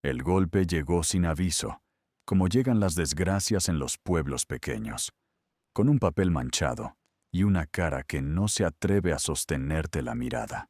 El golpe llegó sin aviso, como llegan las desgracias en los pueblos pequeños, con un papel manchado y una cara que no se atreve a sostenerte la mirada.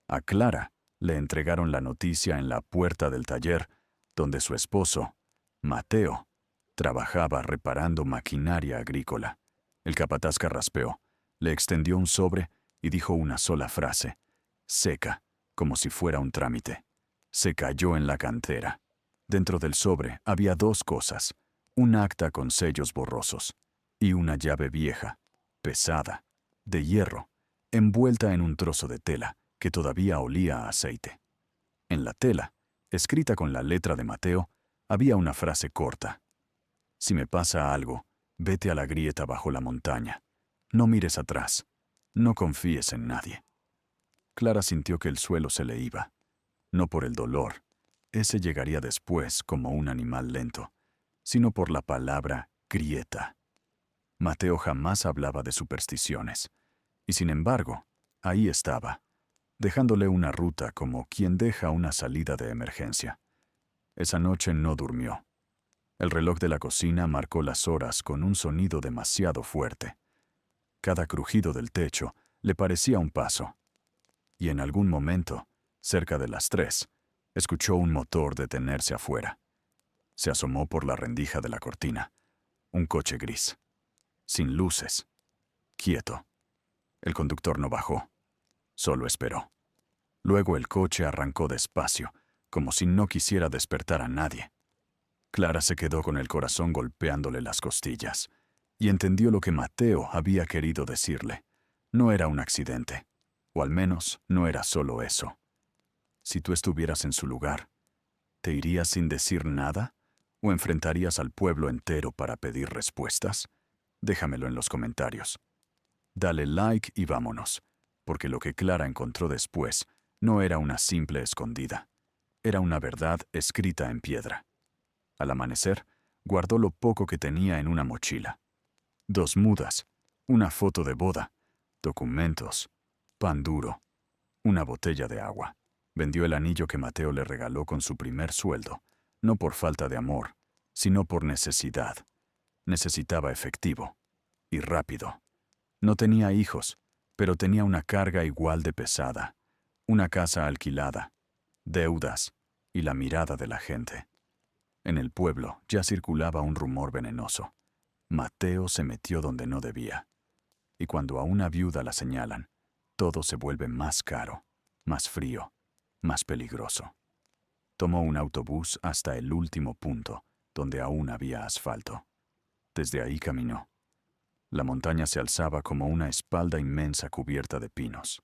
A Clara le entregaron la noticia en la puerta del taller, donde su esposo, Mateo, trabajaba reparando maquinaria agrícola. El capataz carraspeó, le extendió un sobre y dijo una sola frase, seca, como si fuera un trámite. Se cayó en la cantera. Dentro del sobre había dos cosas, un acta con sellos borrosos y una llave vieja, pesada, de hierro, envuelta en un trozo de tela que todavía olía a aceite. En la tela, escrita con la letra de Mateo, había una frase corta. Si me pasa algo, vete a la grieta bajo la montaña. No mires atrás. No confíes en nadie. Clara sintió que el suelo se le iba. No por el dolor, ese llegaría después como un animal lento, sino por la palabra grieta. Mateo jamás hablaba de supersticiones, y sin embargo, ahí estaba, dejándole una ruta como quien deja una salida de emergencia. Esa noche no durmió. El reloj de la cocina marcó las horas con un sonido demasiado fuerte. Cada crujido del techo le parecía un paso. Y en algún momento, cerca de las 3, escuchó un motor detenerse afuera. Se asomó por la rendija de la cortina. Un coche gris. Sin luces. Quieto. El conductor no bajó. Solo esperó. Luego el coche arrancó despacio, como si no quisiera despertar a nadie. Clara se quedó con el corazón golpeándole las costillas, y entendió lo que Mateo había querido decirle. No era un accidente, o al menos no era solo eso. Si tú estuvieras en su lugar, ¿te irías sin decir nada? ¿O enfrentarías al pueblo entero para pedir respuestas? Déjamelo en los comentarios. Dale like y vámonos, porque lo que Clara encontró después no era una simple escondida. Era una verdad escrita en piedra. Al amanecer, guardó lo poco que tenía en una mochila. 2 mudas, una foto de boda, documentos, pan duro, una botella de agua. Vendió el anillo que Mateo le regaló con su primer sueldo, no por falta de amor, sino por necesidad. Necesitaba efectivo. Y rápido. No tenía hijos, pero tenía una carga igual de pesada. Una casa alquilada, deudas y la mirada de la gente. En el pueblo ya circulaba un rumor venenoso. Mateo se metió donde no debía. Y cuando a una viuda la señalan, todo se vuelve más caro, más frío, más peligroso. Tomó un autobús hasta el último punto, donde aún había asfalto. Desde ahí caminó. La montaña se alzaba como una espalda inmensa cubierta de pinos.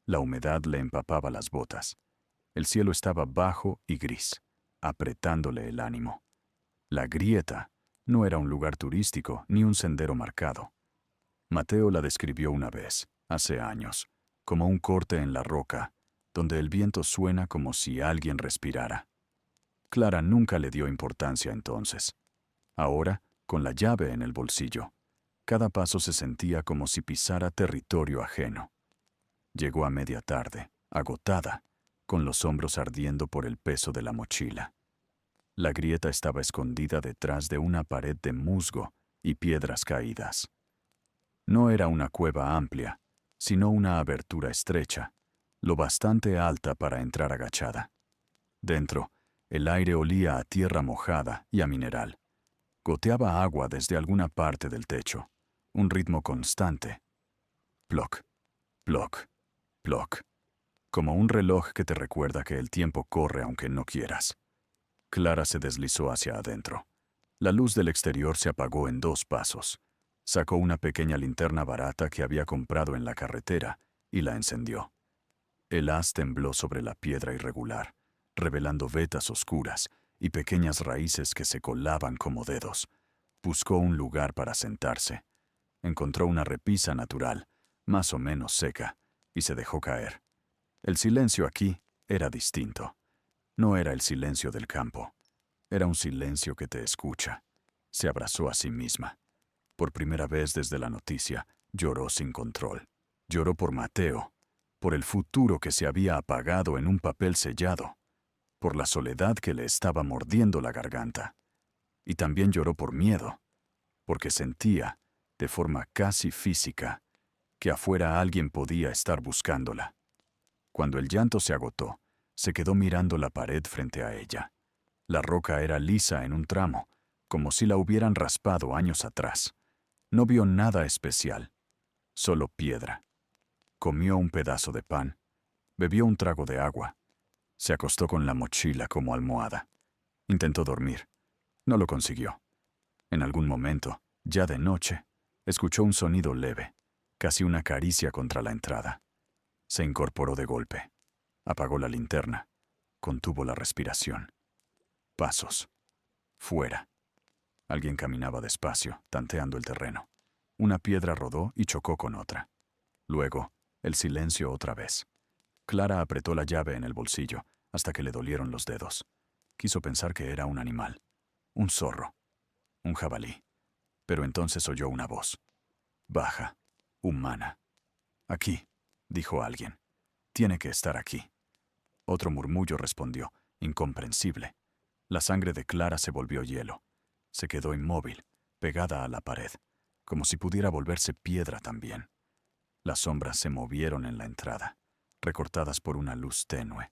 La humedad le empapaba las botas. El cielo estaba bajo y gris, apretándole el ánimo. La grieta no era un lugar turístico ni un sendero marcado. Mateo la describió una vez, hace años, como un corte en la roca, donde el viento suena como si alguien respirara. Clara nunca le dio importancia entonces. Ahora, con la llave en el bolsillo, cada paso se sentía como si pisara territorio ajeno. Llegó a media tarde, agotada, con los hombros ardiendo por el peso de la mochila. La grieta estaba escondida detrás de una pared de musgo y piedras caídas. No era una cueva amplia, sino una abertura estrecha, lo bastante alta para entrar agachada. Dentro, el aire olía a tierra mojada y a mineral. Goteaba agua desde alguna parte del techo, un ritmo constante. Ploc, ploc, ploc, como un reloj que te recuerda que el tiempo corre aunque no quieras. Clara se deslizó hacia adentro. La luz del exterior se apagó en 2 pasos. Sacó una pequeña linterna barata que había comprado en la carretera y la encendió. El haz tembló sobre la piedra irregular, revelando vetas oscuras y pequeñas raíces que se colaban como dedos. Buscó un lugar para sentarse. Encontró una repisa natural, más o menos seca, y se dejó caer. El silencio aquí era distinto. No era el silencio del campo. Era un silencio que te escucha. Se abrazó a sí misma. Por primera vez desde la noticia, lloró sin control. Lloró por Mateo, por el futuro que se había apagado en un papel sellado. por la soledad que le estaba mordiendo la garganta. Y también lloró por miedo, porque sentía, de forma casi física, que afuera alguien podía estar buscándola. Cuando el llanto se agotó, se quedó mirando la pared frente a ella. La roca era lisa en un tramo, como si la hubieran raspado años atrás. No vio nada especial, solo piedra. Comió un pedazo de pan, bebió un trago de agua, se acostó con la mochila como almohada. Intentó dormir. No lo consiguió. En algún momento, ya de noche, escuchó un sonido leve, casi una caricia contra la entrada. Se incorporó de golpe. Apagó la linterna. Contuvo la respiración. Pasos. Fuera. Alguien caminaba despacio, tanteando el terreno. Una piedra rodó y chocó con otra. Luego, el silencio otra vez. Clara apretó la llave en el bolsillo hasta que le dolieron los dedos. Quiso pensar que era un animal. Un zorro. Un jabalí. Pero entonces oyó una voz. Baja. Humana. Aquí, dijo alguien. Tiene que estar aquí. Otro murmullo respondió, incomprensible. La sangre de Clara se volvió hielo. Se quedó inmóvil, pegada a la pared, como si pudiera volverse piedra también. Las sombras se movieron en la entrada, recortadas por una luz tenue,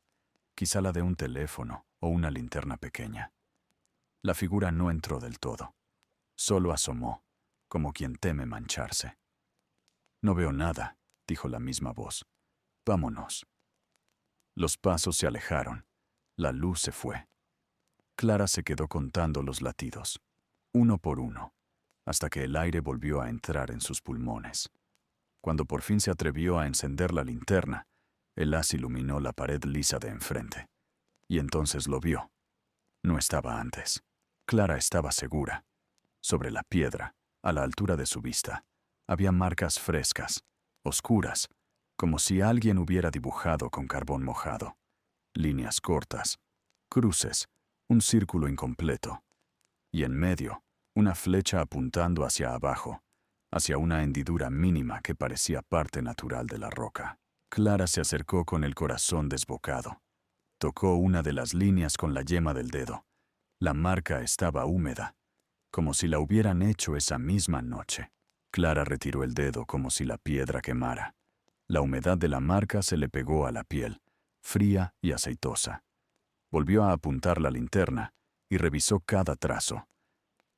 quizá la de un teléfono o una linterna pequeña. La figura no entró del todo. Solo asomó, como quien teme mancharse. No veo nada, dijo la misma voz. Vámonos. Los pasos se alejaron. La luz se fue. Clara se quedó contando los latidos, uno por uno, hasta que el aire volvió a entrar en sus pulmones. Cuando por fin se atrevió a encender la linterna, el haz iluminó la pared lisa de enfrente. Y entonces lo vio. No estaba antes. Clara estaba segura. Sobre la piedra, a la altura de su vista, había marcas frescas, oscuras, como si alguien hubiera dibujado con carbón mojado. Líneas cortas, cruces, un círculo incompleto. Y en medio, una flecha apuntando hacia abajo, hacia una hendidura mínima que parecía parte natural de la roca. Clara se acercó con el corazón desbocado. Tocó una de las líneas con la yema del dedo. La marca estaba húmeda, como si la hubieran hecho esa misma noche. Clara retiró el dedo como si la piedra quemara. La humedad de la marca se le pegó a la piel, fría y aceitosa. Volvió a apuntar la linterna y revisó cada trazo.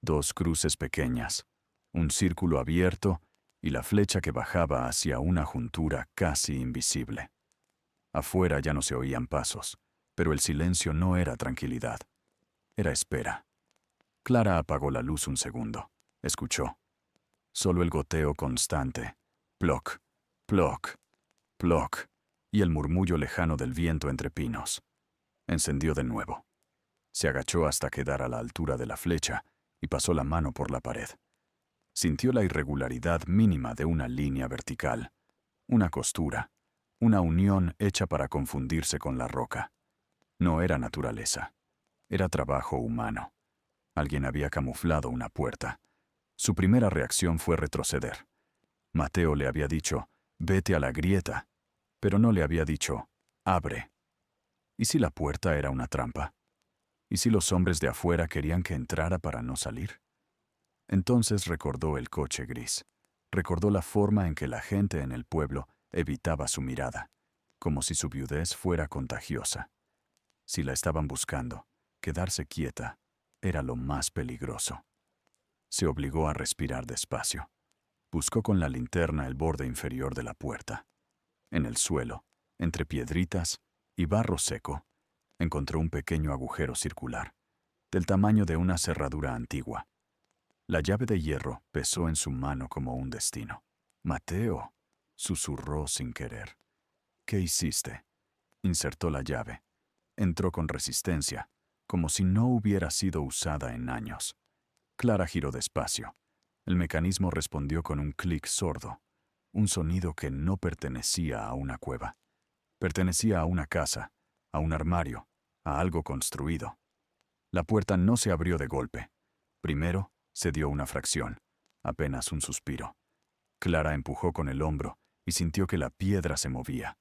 2 cruces pequeñas, un círculo abierto y la flecha que bajaba hacia una juntura casi invisible. Afuera ya no se oían pasos, pero el silencio no era tranquilidad. Era espera. Clara apagó la luz un segundo. Escuchó. Solo el goteo constante. Ploc, ploc, ploc, y el murmullo lejano del viento entre pinos. Encendió de nuevo. Se agachó hasta quedar a la altura de la flecha y pasó la mano por la pared. Sintió la irregularidad mínima de una línea vertical, una costura, una unión hecha para confundirse con la roca. No era naturaleza. Era trabajo humano. Alguien había camuflado una puerta. Su primera reacción fue retroceder. Mateo le había dicho, vete a la grieta, pero no le había dicho, abre. ¿Y si la puerta era una trampa? ¿Y si los hombres de afuera querían que entrara para no salir? Entonces recordó el coche gris. Recordó la forma en que la gente en el pueblo evitaba su mirada, como si su viudez fuera contagiosa. Si la estaban buscando, quedarse quieta era lo más peligroso. Se obligó a respirar despacio. Buscó con la linterna el borde inferior de la puerta. En el suelo, entre piedritas y barro seco, encontró un pequeño agujero circular, del tamaño de una cerradura antigua. La llave de hierro pesó en su mano como un destino. «Mateo», susurró sin querer. «¿Qué hiciste?» Insertó la llave. Entró con resistencia, como si no hubiera sido usada en años. Clara giró despacio. El mecanismo respondió con un clic sordo, un sonido que no pertenecía a una cueva. Pertenecía a una casa, a un armario, a algo construido. La puerta no se abrió de golpe. Primero, se dio una fracción, apenas un suspiro. Clara empujó con el hombro y sintió que la piedra se movía.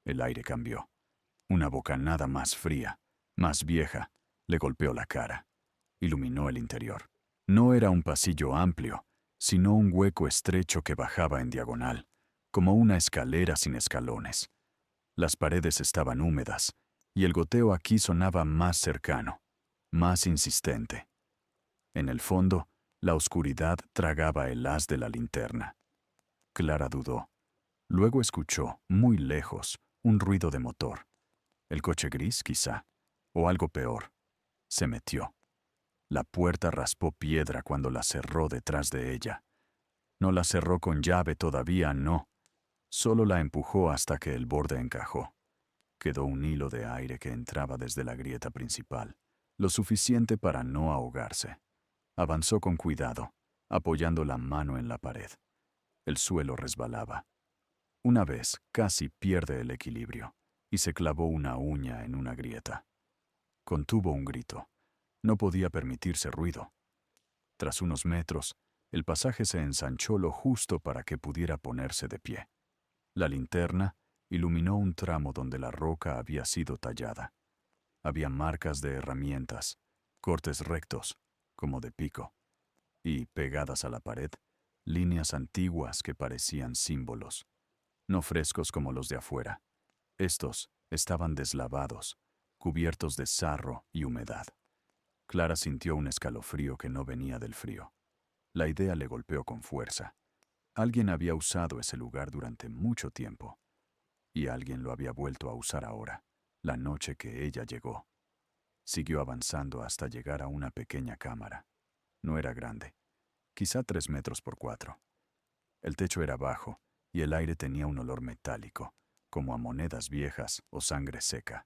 El aire cambió. Una bocanada más fría, más vieja, le golpeó la cara. Iluminó el interior. No era un pasillo amplio, sino un hueco estrecho que bajaba en diagonal, como una escalera sin escalones. Las paredes estaban húmedas, y el goteo aquí sonaba más cercano, más insistente. En el fondo, la oscuridad tragaba el haz de la linterna. Clara dudó. Luego escuchó, muy lejos, un ruido de motor. El coche gris, quizá, o algo peor. Se metió. La puerta raspó piedra cuando la cerró detrás de ella. No la cerró con llave todavía, no. Solo la empujó hasta que el borde encajó. Quedó un hilo de aire que entraba desde la grieta principal, lo suficiente para no ahogarse. Avanzó con cuidado, apoyando la mano en la pared. El suelo resbalaba. Una vez casi pierde el equilibrio y se clavó una uña en una grieta. Contuvo un grito. No podía permitirse ruido. Tras unos metros, el pasaje se ensanchó lo justo para que pudiera ponerse de pie. La linterna iluminó un tramo donde la roca había sido tallada. Había marcas de herramientas, cortes rectos, como de pico, y, pegadas a la pared, líneas antiguas que parecían símbolos, no frescos como los de afuera. Estos estaban deslavados, cubiertos de sarro y humedad. Clara sintió un escalofrío que no venía del frío. La idea le golpeó con fuerza. Alguien había usado ese lugar durante mucho tiempo, y alguien lo había vuelto a usar ahora, la noche que ella llegó. Siguió avanzando hasta llegar a una pequeña cámara. No era grande, quizá 3 metros por 4. El techo era bajo, y el aire tenía un olor metálico, como a monedas viejas o sangre seca.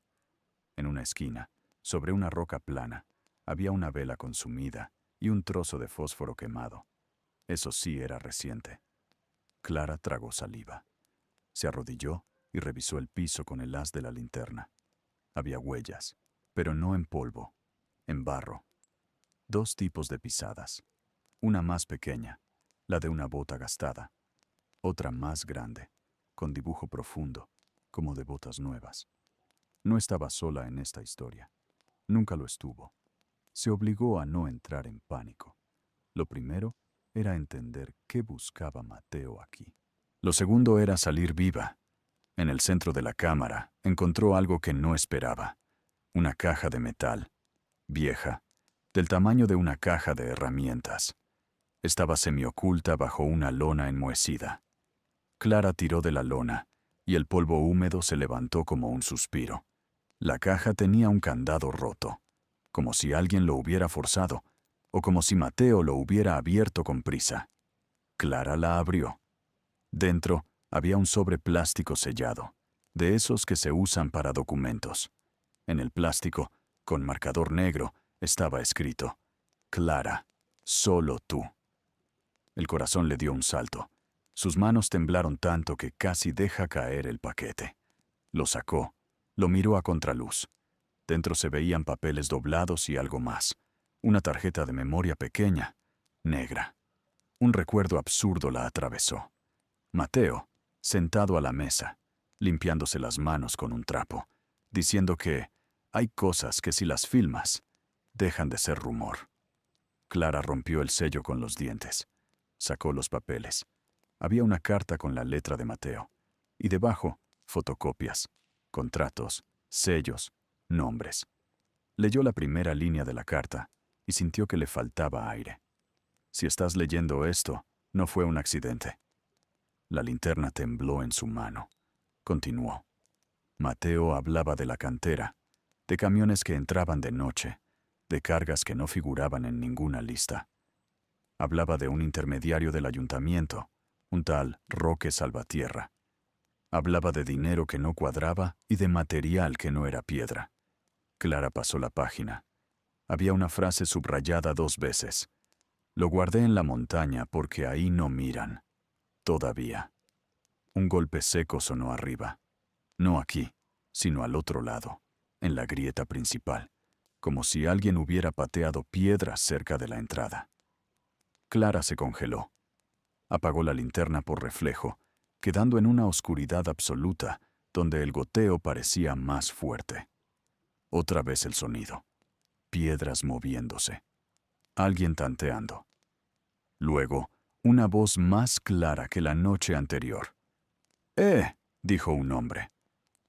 En una esquina, sobre una roca plana, había una vela consumida y un trozo de fósforo quemado. Eso sí era reciente. Clara tragó saliva. Se arrodilló y revisó el piso con el haz de la linterna. Había huellas, pero no en polvo, en barro. 2 tipos de pisadas. Una más pequeña, la de una bota gastada. Otra más grande, con dibujo profundo, como de botas nuevas. No estaba sola en esta historia. Nunca lo estuvo. Se obligó a no entrar en pánico. Lo primero era entender qué buscaba Mateo aquí. Lo segundo era salir viva. En el centro de la cámara encontró algo que no esperaba. Una caja de metal, vieja, del tamaño de una caja de herramientas. Estaba semioculta bajo una lona enmohecida. Clara tiró de la lona, y el polvo húmedo se levantó como un suspiro. La caja tenía un candado roto, como si alguien lo hubiera forzado, o como si Mateo lo hubiera abierto con prisa. Clara la abrió. Dentro había un sobre plástico sellado, de esos que se usan para documentos. En el plástico, con marcador negro, estaba escrito: Clara, solo tú. El corazón le dio un salto. Sus manos temblaron tanto que casi deja caer el paquete. Lo sacó, lo miró a contraluz. Dentro se veían papeles doblados y algo más. Una tarjeta de memoria pequeña, negra. Un recuerdo absurdo la atravesó. Mateo, sentado a la mesa, limpiándose las manos con un trapo, diciendo que hay cosas que si las filmas, dejan de ser rumor. Clara rompió el sello con los dientes. Sacó los papeles. Había una carta con la letra de Mateo, y debajo, fotocopias, contratos, sellos, nombres. Leyó la primera línea de la carta y sintió que le faltaba aire. Si estás leyendo esto, no fue un accidente. La linterna tembló en su mano. Continuó. Mateo hablaba de la cantera, de camiones que entraban de noche, de cargas que no figuraban en ninguna lista. Hablaba de un intermediario del ayuntamiento, un tal Roque Salvatierra. Hablaba de dinero que no cuadraba y de material que no era piedra. Clara pasó la página. Había una frase subrayada 2 veces. Lo guardé en la montaña porque ahí no miran. Todavía. Un golpe seco sonó arriba. No aquí, sino al otro lado, en la grieta principal, como si alguien hubiera pateado piedras cerca de la entrada. Clara se congeló. Apagó la linterna por reflejo, quedando en una oscuridad absoluta donde el goteo parecía más fuerte. Otra vez el sonido. Piedras moviéndose. Alguien tanteando. Luego, una voz más clara que la noche anterior. Dijo un hombre.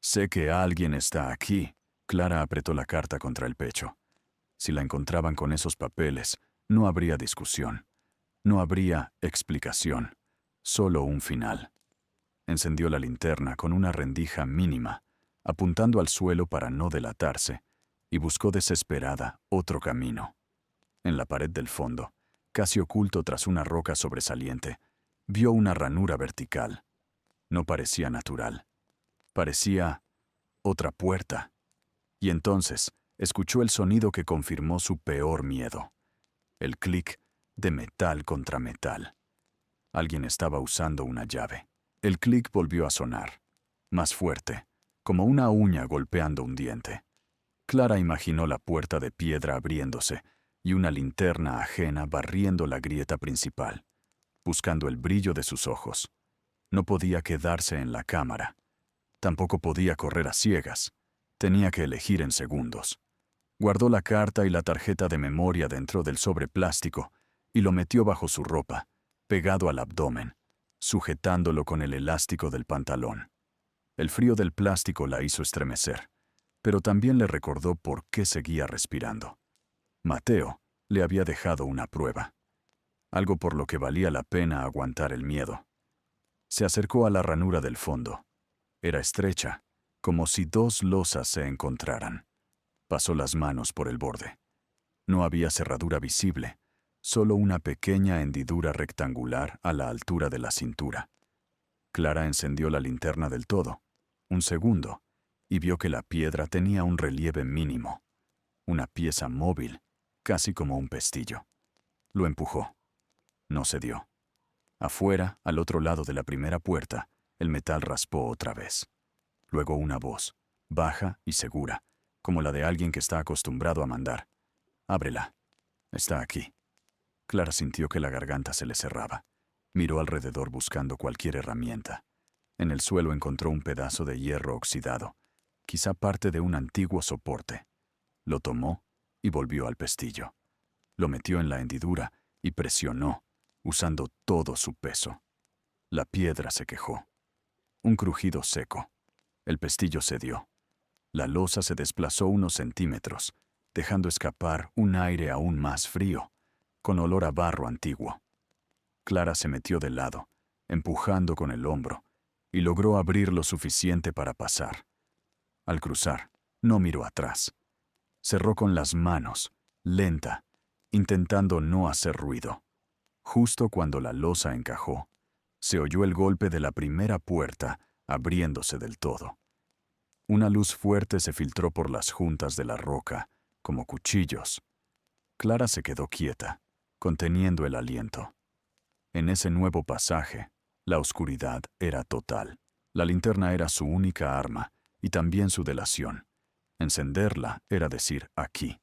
Sé que alguien está aquí. Clara apretó la carta contra el pecho. Si la encontraban con esos papeles, no habría discusión. No habría explicación. Solo un final. Encendió la linterna con una rendija mínima, apuntando al suelo para no delatarse, y buscó desesperada otro camino. En la pared del fondo, casi oculto tras una roca sobresaliente, vio una ranura vertical. No parecía natural. Parecía otra puerta. Y entonces escuchó el sonido que confirmó su peor miedo. El clic de metal contra metal. Alguien estaba usando una llave. El clic volvió a sonar, más fuerte, como una uña golpeando un diente. Clara imaginó la puerta de piedra abriéndose y una linterna ajena barriendo la grieta principal, buscando el brillo de sus ojos. No podía quedarse en la cámara. Tampoco podía correr a ciegas. Tenía que elegir en segundos. Guardó la carta y la tarjeta de memoria dentro del sobre plástico y lo metió bajo su ropa, pegado al abdomen, sujetándolo con el elástico del pantalón. El frío del plástico la hizo estremecer, pero también le recordó por qué seguía respirando. Mateo le había dejado una prueba, algo por lo que valía la pena aguantar el miedo. Se acercó a la ranura del fondo. Era estrecha, como si dos losas se encontraran. Pasó las manos por el borde. No había cerradura visible, solo una pequeña hendidura rectangular a la altura de la cintura. Clara encendió la linterna del todo, un segundo, y vio que la piedra tenía un relieve mínimo, una pieza móvil, casi como un pestillo. Lo empujó. No cedió. Afuera, al otro lado de la primera puerta, el metal raspó otra vez. Luego una voz, baja y segura, como la de alguien que está acostumbrado a mandar. «Ábrela. Está aquí». Clara sintió que la garganta se le cerraba. Miró alrededor buscando cualquier herramienta. En el suelo encontró un pedazo de hierro oxidado, quizá parte de un antiguo soporte. Lo tomó y volvió al pestillo. Lo metió en la hendidura y presionó, usando todo su peso. La piedra se quejó. Un crujido seco. El pestillo cedió. La losa se desplazó unos centímetros, dejando escapar un aire aún más frío, con olor a barro antiguo. Clara se metió de lado, empujando con el hombro, y logró abrir lo suficiente para pasar. Al cruzar, no miró atrás. Cerró con las manos, lenta, intentando no hacer ruido. Justo cuando la losa encajó, se oyó el golpe de la primera puerta abriéndose del todo. Una luz fuerte se filtró por las juntas de la roca, como cuchillos. Clara se quedó quieta, conteniendo el aliento. En ese nuevo pasaje, la oscuridad era total. La linterna era su única arma, y también su delación. Encenderla era decir aquí.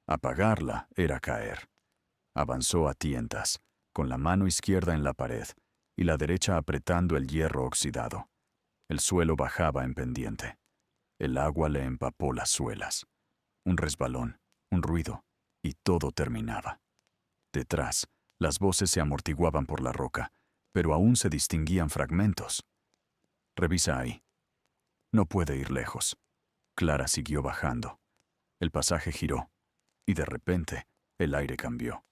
Apagarla era caer. Avanzó a tientas, con la mano izquierda en la pared y la derecha apretando el hierro oxidado. El suelo bajaba en pendiente. El agua le empapó las suelas. Un resbalón, un ruido, y todo terminaba. Detrás, las voces se amortiguaban por la roca, pero aún se distinguían fragmentos. «Revisa ahí». No puede ir lejos. Clara siguió bajando. El pasaje giró, y de repente el aire cambió.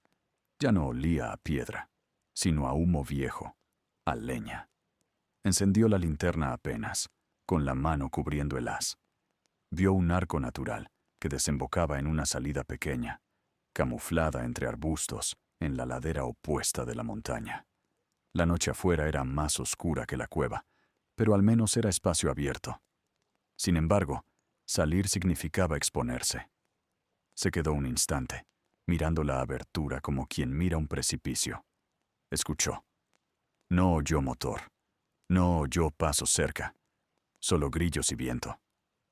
Ya no olía a piedra, sino a humo viejo, a leña. Encendió la linterna apenas, con la mano cubriendo el haz. Vio un arco natural que desembocaba en una salida pequeña, camuflada entre arbustos en la ladera opuesta de la montaña. La noche afuera era más oscura que la cueva, pero al menos era espacio abierto. Sin embargo, salir significaba exponerse. Se quedó un instante, mirando la abertura como quien mira un precipicio. Escuchó. No oyó motor. No oyó pasos cerca. Solo grillos y viento.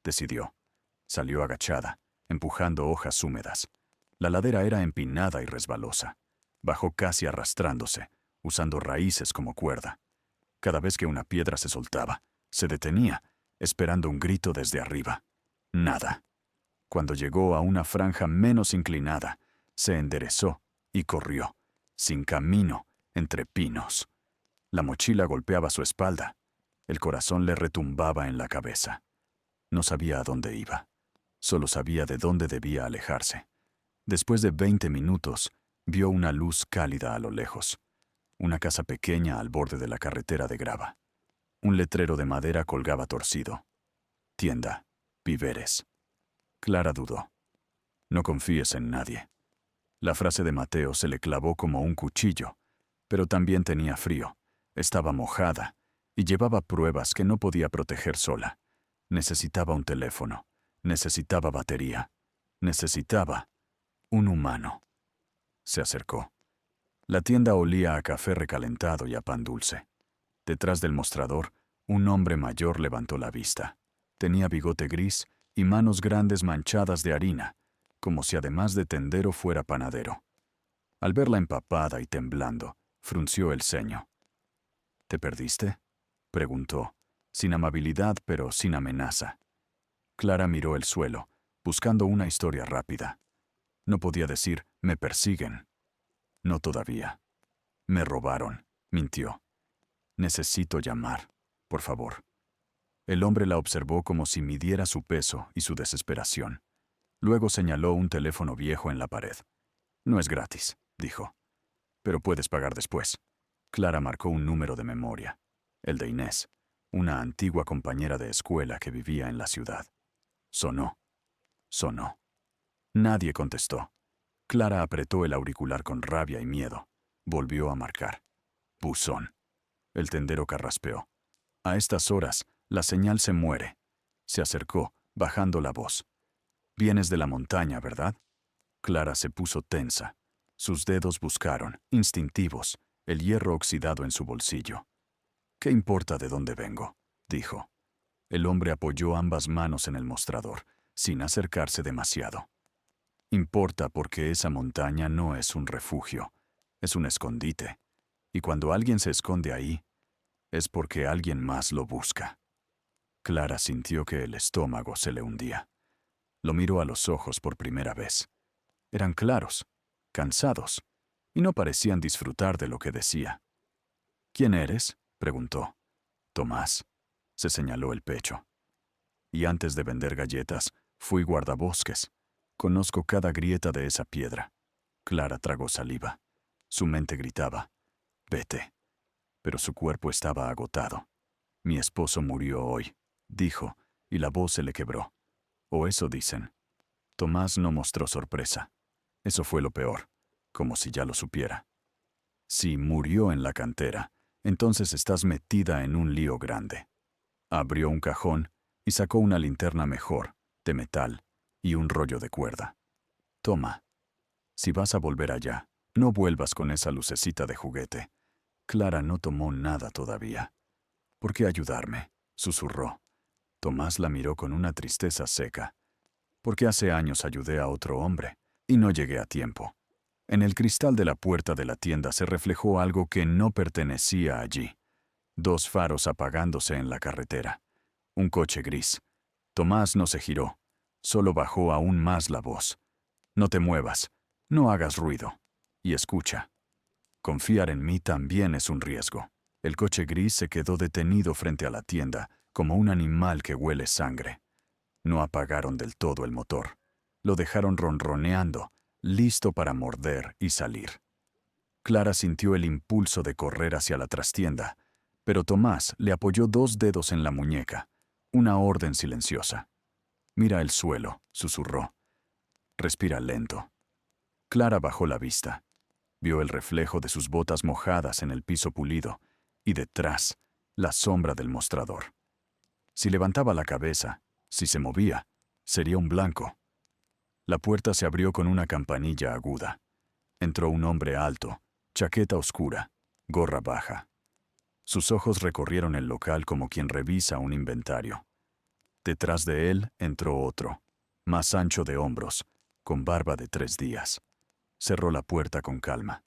Decidió. Salió agachada, empujando hojas húmedas. La ladera era empinada y resbalosa. Bajó casi arrastrándose, usando raíces como cuerda. Cada vez que una piedra se soltaba, se detenía, esperando un grito desde arriba. Nada. Cuando llegó a una franja menos inclinada, se enderezó y corrió, sin camino, entre pinos. La mochila golpeaba su espalda. El corazón le retumbaba en la cabeza. No sabía a dónde iba. Solo sabía de dónde debía alejarse. Después de 20 minutos, vio una luz cálida a lo lejos. Una casa pequeña al borde de la carretera de grava. Un letrero de madera colgaba torcido. Tienda, víveres. Clara dudó. No confíes en nadie. La frase de Mateo se le clavó como un cuchillo, pero también tenía frío. Estaba mojada y llevaba pruebas que no podía proteger sola. Necesitaba un teléfono. Necesitaba batería. Necesitaba un humano. Se acercó. La tienda olía a café recalentado y a pan dulce. Detrás del mostrador, un hombre mayor levantó la vista. Tenía bigote gris y manos grandes manchadas de harina, como si además de tendero fuera panadero. Al verla empapada y temblando, frunció el ceño. ¿Te perdiste?, preguntó, sin amabilidad pero sin amenaza. Clara miró el suelo, buscando una historia rápida. No podía decir, me persiguen. No todavía. Me robaron, mintió. Necesito llamar, por favor. El hombre la observó como si midiera su peso y su desesperación. Luego señaló un teléfono viejo en la pared. No es gratis, dijo. Pero puedes pagar después. Clara marcó un número de memoria. El de Inés, una antigua compañera de escuela que vivía en la ciudad. Sonó. Sonó. Nadie contestó. Clara apretó el auricular con rabia y miedo. Volvió a marcar. Buzón. El tendero carraspeó. A estas horas, la señal se muere. Se acercó, bajando la voz. Vienes de la montaña, ¿verdad? Clara se puso tensa. Sus dedos buscaron, instintivos, el hierro oxidado en su bolsillo. ¿Qué importa de dónde vengo?, dijo. El hombre apoyó ambas manos en el mostrador, sin acercarse demasiado. Importa porque esa montaña no es un refugio, es un escondite. Y cuando alguien se esconde ahí, es porque alguien más lo busca. Clara sintió que el estómago se le hundía. Lo miró a los ojos por primera vez. Eran claros, cansados, y no parecían disfrutar de lo que decía. ¿Quién eres?, preguntó. Tomás. Se señaló el pecho. Y antes de vender galletas, fui guardabosques. Conozco cada grieta de esa piedra. Clara tragó saliva. Su mente gritaba, vete. Pero su cuerpo estaba agotado. Mi esposo murió hoy, dijo, y la voz se le quebró. O eso dicen. Tomás no mostró sorpresa. Eso fue lo peor, como si ya lo supiera. Si murió en la cantera, entonces estás metida en un lío grande. Abrió un cajón y sacó una linterna mejor, de metal, y un rollo de cuerda. Toma. Si vas a volver allá, no vuelvas con esa lucecita de juguete. Clara no tomó nada todavía. ¿Por qué ayudarme?, susurró. Tomás la miró con una tristeza seca. Porque hace años ayudé a otro hombre, y no llegué a tiempo. En el cristal de la puerta de la tienda se reflejó algo que no pertenecía allí. 2 faros apagándose en la carretera. Un coche gris. Tomás no se giró. Solo bajó aún más la voz. No te muevas. No hagas ruido. Y escucha. Confiar en mí también es un riesgo. El coche gris se quedó detenido frente a la tienda, como un animal que huele sangre. No apagaron del todo el motor. Lo dejaron ronroneando, listo para morder y salir. Clara sintió el impulso de correr hacia la trastienda, pero Tomás le apoyó 2 dedos en la muñeca, una orden silenciosa. Mira el suelo, susurró. Respira lento. Clara bajó la vista. Vio el reflejo de sus botas mojadas en el piso pulido, y detrás, la sombra del mostrador. Si levantaba la cabeza, si se movía, sería un blanco. La puerta se abrió con una campanilla aguda. Entró un hombre alto, chaqueta oscura, gorra baja. Sus ojos recorrieron el local como quien revisa un inventario. Detrás de él entró otro, más ancho de hombros, con barba de 3 días. Cerró la puerta con calma.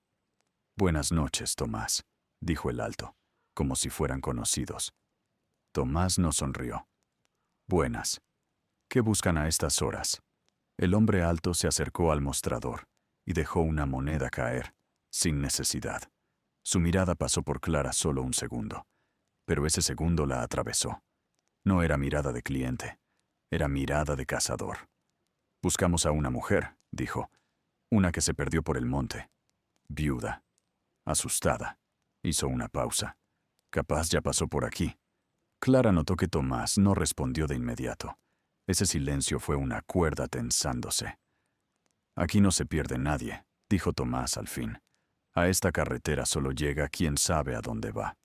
Buenas noches, Tomás, dijo el alto, como si fueran conocidos. Tomás no sonrió. Buenas. ¿Qué buscan a estas horas? El hombre alto se acercó al mostrador y dejó una moneda caer, sin necesidad. Su mirada pasó por Clara solo un segundo, pero ese segundo la atravesó. No era mirada de cliente, era mirada de cazador. «Buscamos a una mujer», dijo, «una que se perdió por el monte. Viuda. Asustada». Hizo una pausa. «Capaz ya pasó por aquí». Clara notó que Tomás no respondió de inmediato. Ese silencio fue una cuerda tensándose. «Aquí no se pierde nadie», dijo Tomás al fin. «A esta carretera solo llega quien sabe a dónde va».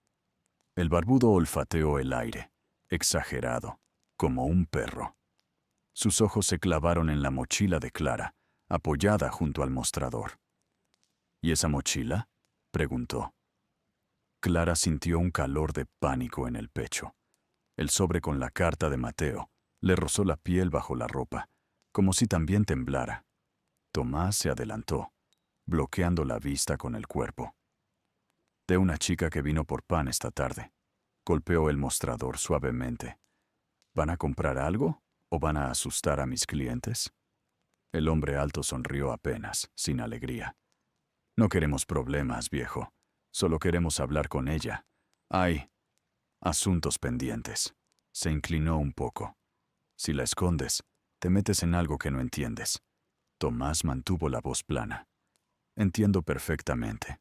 El barbudo olfateó el aire, exagerado, como un perro. Sus ojos se clavaron en la mochila de Clara, apoyada junto al mostrador. «¿Y esa mochila?», preguntó. Clara sintió un calor de pánico en el pecho. El sobre con la carta de Mateo le rozó la piel bajo la ropa, como si también temblara. Tomás se adelantó, bloqueando la vista con el cuerpo. «De una chica que vino por pan esta tarde», golpeó el mostrador suavemente. «¿Van a comprar algo o van a asustar a mis clientes?». El hombre alto sonrió apenas, sin alegría. «No queremos problemas, viejo. Solo queremos hablar con ella. Hay asuntos pendientes». Se inclinó un poco. «Si la escondes, te metes en algo que no entiendes». Tomás mantuvo la voz plana. «Entiendo perfectamente.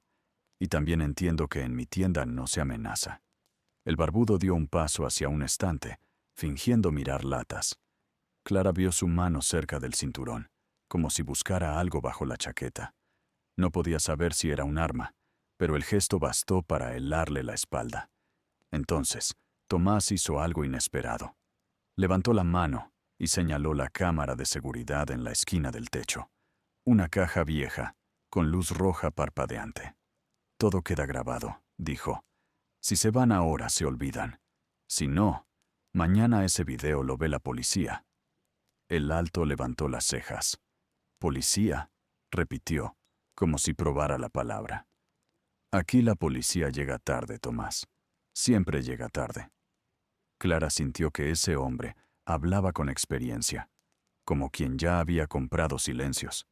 Y también entiendo que en mi tienda no se amenaza». El barbudo dio un paso hacia un estante, fingiendo mirar latas. Clara vio su mano cerca del cinturón, como si buscara algo bajo la chaqueta. No podía saber si era un arma, pero el gesto bastó para helarle la espalda. Entonces, Tomás hizo algo inesperado. Levantó la mano y señaló la cámara de seguridad en la esquina del techo. Una caja vieja, con luz roja parpadeante. «Todo queda grabado», dijo. «Si se van ahora, se olvidan. Si no, mañana ese video lo ve la policía». El alto levantó las cejas. «¿Policía?», repitió, como si probara la palabra. «Aquí la policía llega tarde, Tomás. Siempre llega tarde». Clara sintió que ese hombre hablaba con experiencia, como quien ya había comprado silencios.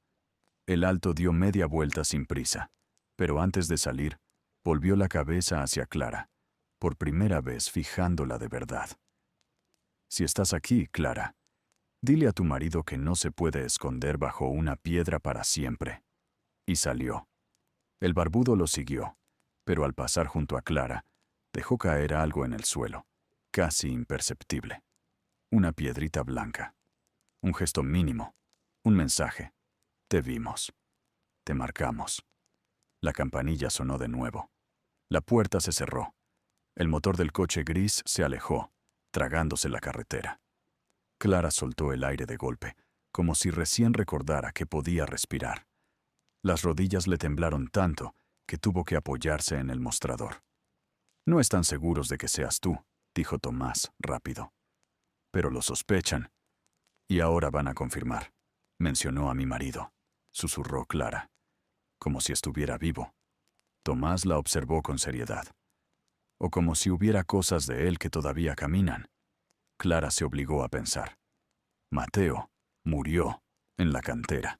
El alto dio media vuelta sin prisa, pero antes de salir, volvió la cabeza hacia Clara, por primera vez fijándola de verdad. «Si estás aquí, Clara, dile a tu marido que no se puede esconder bajo una piedra para siempre». Y salió. El barbudo lo siguió, pero al pasar junto a Clara, dejó caer algo en el suelo, casi imperceptible. Una piedrita blanca. Un gesto mínimo. Un mensaje. «Te vimos. Te marcamos». La campanilla sonó de nuevo. La puerta se cerró. El motor del coche gris se alejó, tragándose la carretera. Clara soltó el aire de golpe, como si recién recordara que podía respirar. Las rodillas le temblaron tanto que tuvo que apoyarse en el mostrador. «No están seguros de que seas tú», dijo Tomás, rápido. «Pero lo sospechan. Y ahora van a confirmar. Mencionó a mi marido», susurró Clara, como si estuviera vivo. Tomás la observó con seriedad. «O como si hubiera cosas de él que todavía caminan». Clara se obligó a pensar. Mateo murió en la cantera.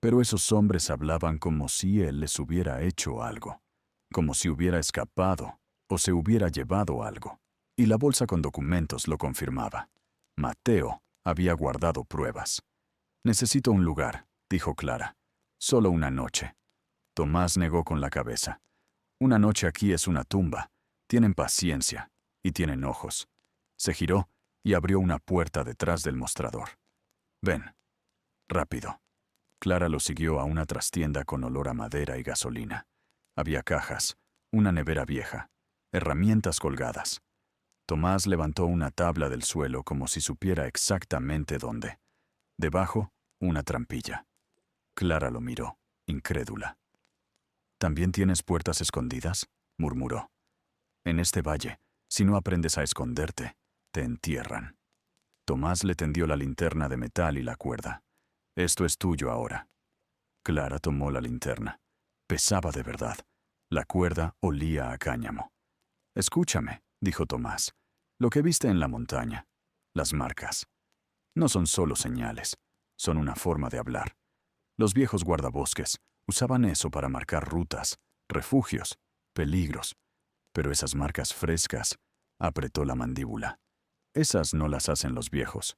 Pero esos hombres hablaban como si él les hubiera hecho algo, como si hubiera escapado o se hubiera llevado algo. Y la bolsa con documentos lo confirmaba. Mateo había guardado pruebas. «Necesito un lugar», dijo Clara. «Solo una noche». Tomás negó con la cabeza. «Una noche aquí es una tumba. Tienen paciencia y tienen ojos». Se giró y abrió una puerta detrás del mostrador. «Ven. Rápido». Clara lo siguió a una trastienda con olor a madera y gasolina. Había cajas, una nevera vieja, herramientas colgadas. Tomás levantó una tabla del suelo como si supiera exactamente dónde. Debajo, una trampilla. Clara lo miró, incrédula. «¿También tienes puertas escondidas?», murmuró. «En este valle, si no aprendes a esconderte, te entierran». Tomás le tendió la linterna de metal y la cuerda. «Esto es tuyo ahora». Clara tomó la linterna. Pesaba de verdad. La cuerda olía a cáñamo. «Escúchame», dijo Tomás. «Lo que viste en la montaña, las marcas, no son solo señales, son una forma de hablar. Los viejos guardabosques usaban eso para marcar rutas, refugios, peligros. Pero esas marcas frescas, apretó la mandíbula. Esas no las hacen los viejos.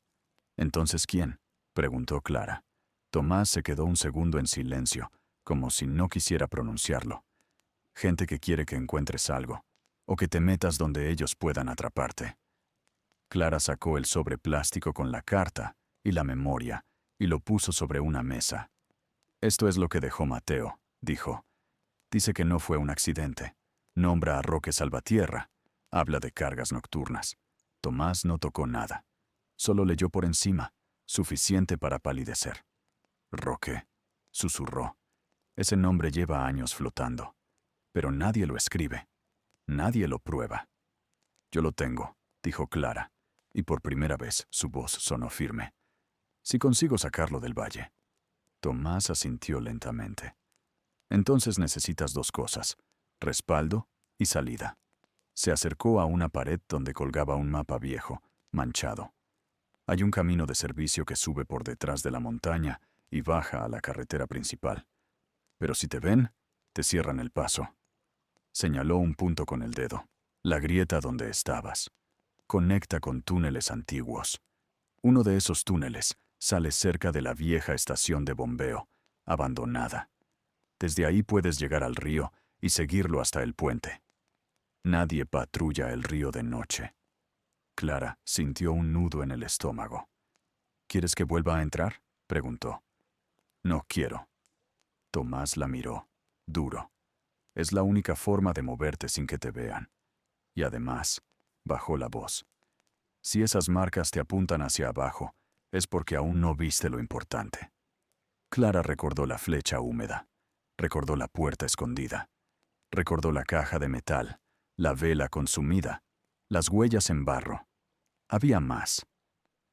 ¿Entonces quién?, preguntó Clara. Tomás se quedó un segundo en silencio, como si no quisiera pronunciarlo. Gente que quiere que encuentres algo, o que te metas donde ellos puedan atraparte. Clara sacó el sobre plástico con la carta y la memoria y lo puso sobre una mesa. Esto es lo que dejó Mateo, dijo. Dice que no fue un accidente. Nombra a Roque Salvatierra. Habla de cargas nocturnas. Tomás no tocó nada. Solo leyó por encima, suficiente para palidecer. Roque, susurró. Ese nombre lleva años flotando. Pero nadie lo escribe. Nadie lo prueba. Yo lo tengo, dijo Clara, y por primera vez su voz sonó firme. Si consigo sacarlo del valle. Tomás asintió lentamente. Entonces necesitas dos cosas, respaldo y salida. Se acercó a una pared donde colgaba un mapa viejo, manchado. Hay un camino de servicio que sube por detrás de la montaña y baja a la carretera principal. Pero si te ven, te cierran el paso. Señaló un punto con el dedo, la grieta donde estabas. Conecta con túneles antiguos. Uno de esos túneles sale cerca de la vieja estación de bombeo, abandonada. Desde ahí puedes llegar al río y seguirlo hasta el puente. Nadie patrulla el río de noche. Clara sintió un nudo en el estómago. ¿Quieres que vuelva a entrar?, preguntó. No quiero. Tomás la miró, duro. Es la única forma de moverte sin que te vean. Y además, bajó la voz. Si esas marcas te apuntan hacia abajo, es porque aún no viste lo importante. Clara recordó la flecha húmeda. Recordó la puerta escondida. Recordó la caja de metal, la vela consumida, las huellas en barro. Había más.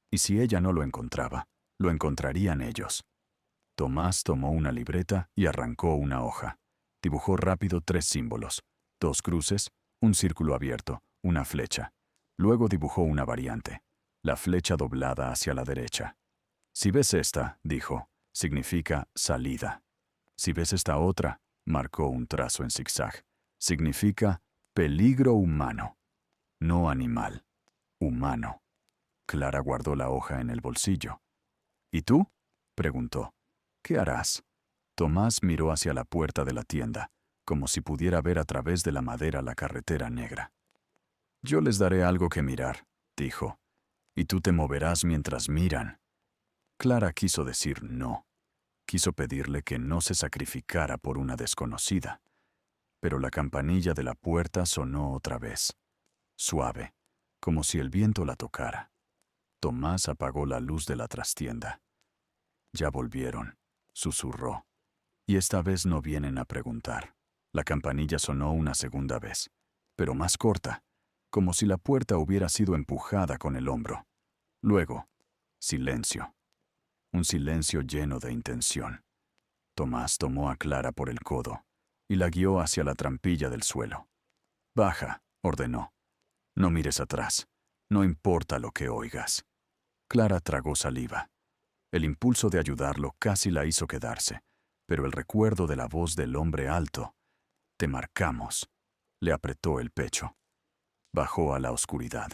Y si ella no lo encontraba, lo encontrarían ellos. Tomás tomó una libreta y arrancó una hoja. Dibujó rápido 3 símbolos, 2 cruces, un círculo abierto, una flecha. Luego dibujó una variante, la flecha doblada hacia la derecha. Si ves esta, dijo, significa salida. Si ves esta otra, marcó un trazo en zigzag, significa peligro humano. No animal, humano. Clara guardó la hoja en el bolsillo. ¿Y tú?, preguntó. ¿Qué harás? Tomás miró hacia la puerta de la tienda, como si pudiera ver a través de la madera la carretera negra. Yo les daré algo que mirar, dijo, y tú te moverás mientras miran. Clara quiso decir no. Quiso pedirle que no se sacrificara por una desconocida. Pero la campanilla de la puerta sonó otra vez, suave, como si el viento la tocara. Tomás apagó la luz de la trastienda. Ya volvieron, susurró. Y esta vez no vienen a preguntar. La campanilla sonó una segunda vez, pero más corta, como si la puerta hubiera sido empujada con el hombro. Luego, silencio. Un silencio lleno de intención. Tomás tomó a Clara por el codo y la guió hacia la trampilla del suelo. Baja, ordenó. No mires atrás. No importa lo que oigas. Clara tragó saliva. El impulso de ayudarlo casi la hizo quedarse, pero el recuerdo de la voz del hombre alto, «Te marcamos», le apretó el pecho. Bajó a la oscuridad.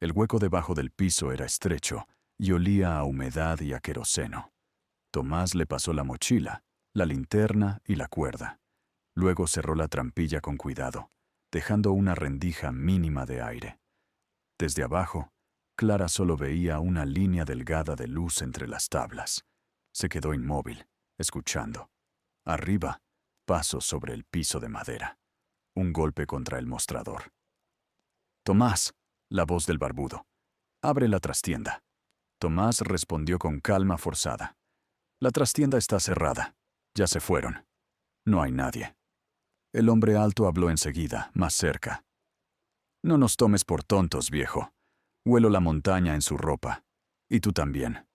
El hueco debajo del piso era estrecho y olía a humedad y a queroseno. Tomás le pasó la mochila, la linterna y la cuerda. Luego cerró la trampilla con cuidado, dejando una rendija mínima de aire. Desde abajo, Clara solo veía una línea delgada de luz entre las tablas. Se quedó inmóvil, escuchando. Arriba, pasos sobre el piso de madera. Un golpe contra el mostrador. «Tomás», la voz del barbudo. «Abre la trastienda». Tomás respondió con calma forzada. «La trastienda está cerrada. Ya se fueron. No hay nadie». El hombre alto habló enseguida, más cerca. «No nos tomes por tontos, viejo. Huelo la montaña en su ropa. Y tú también».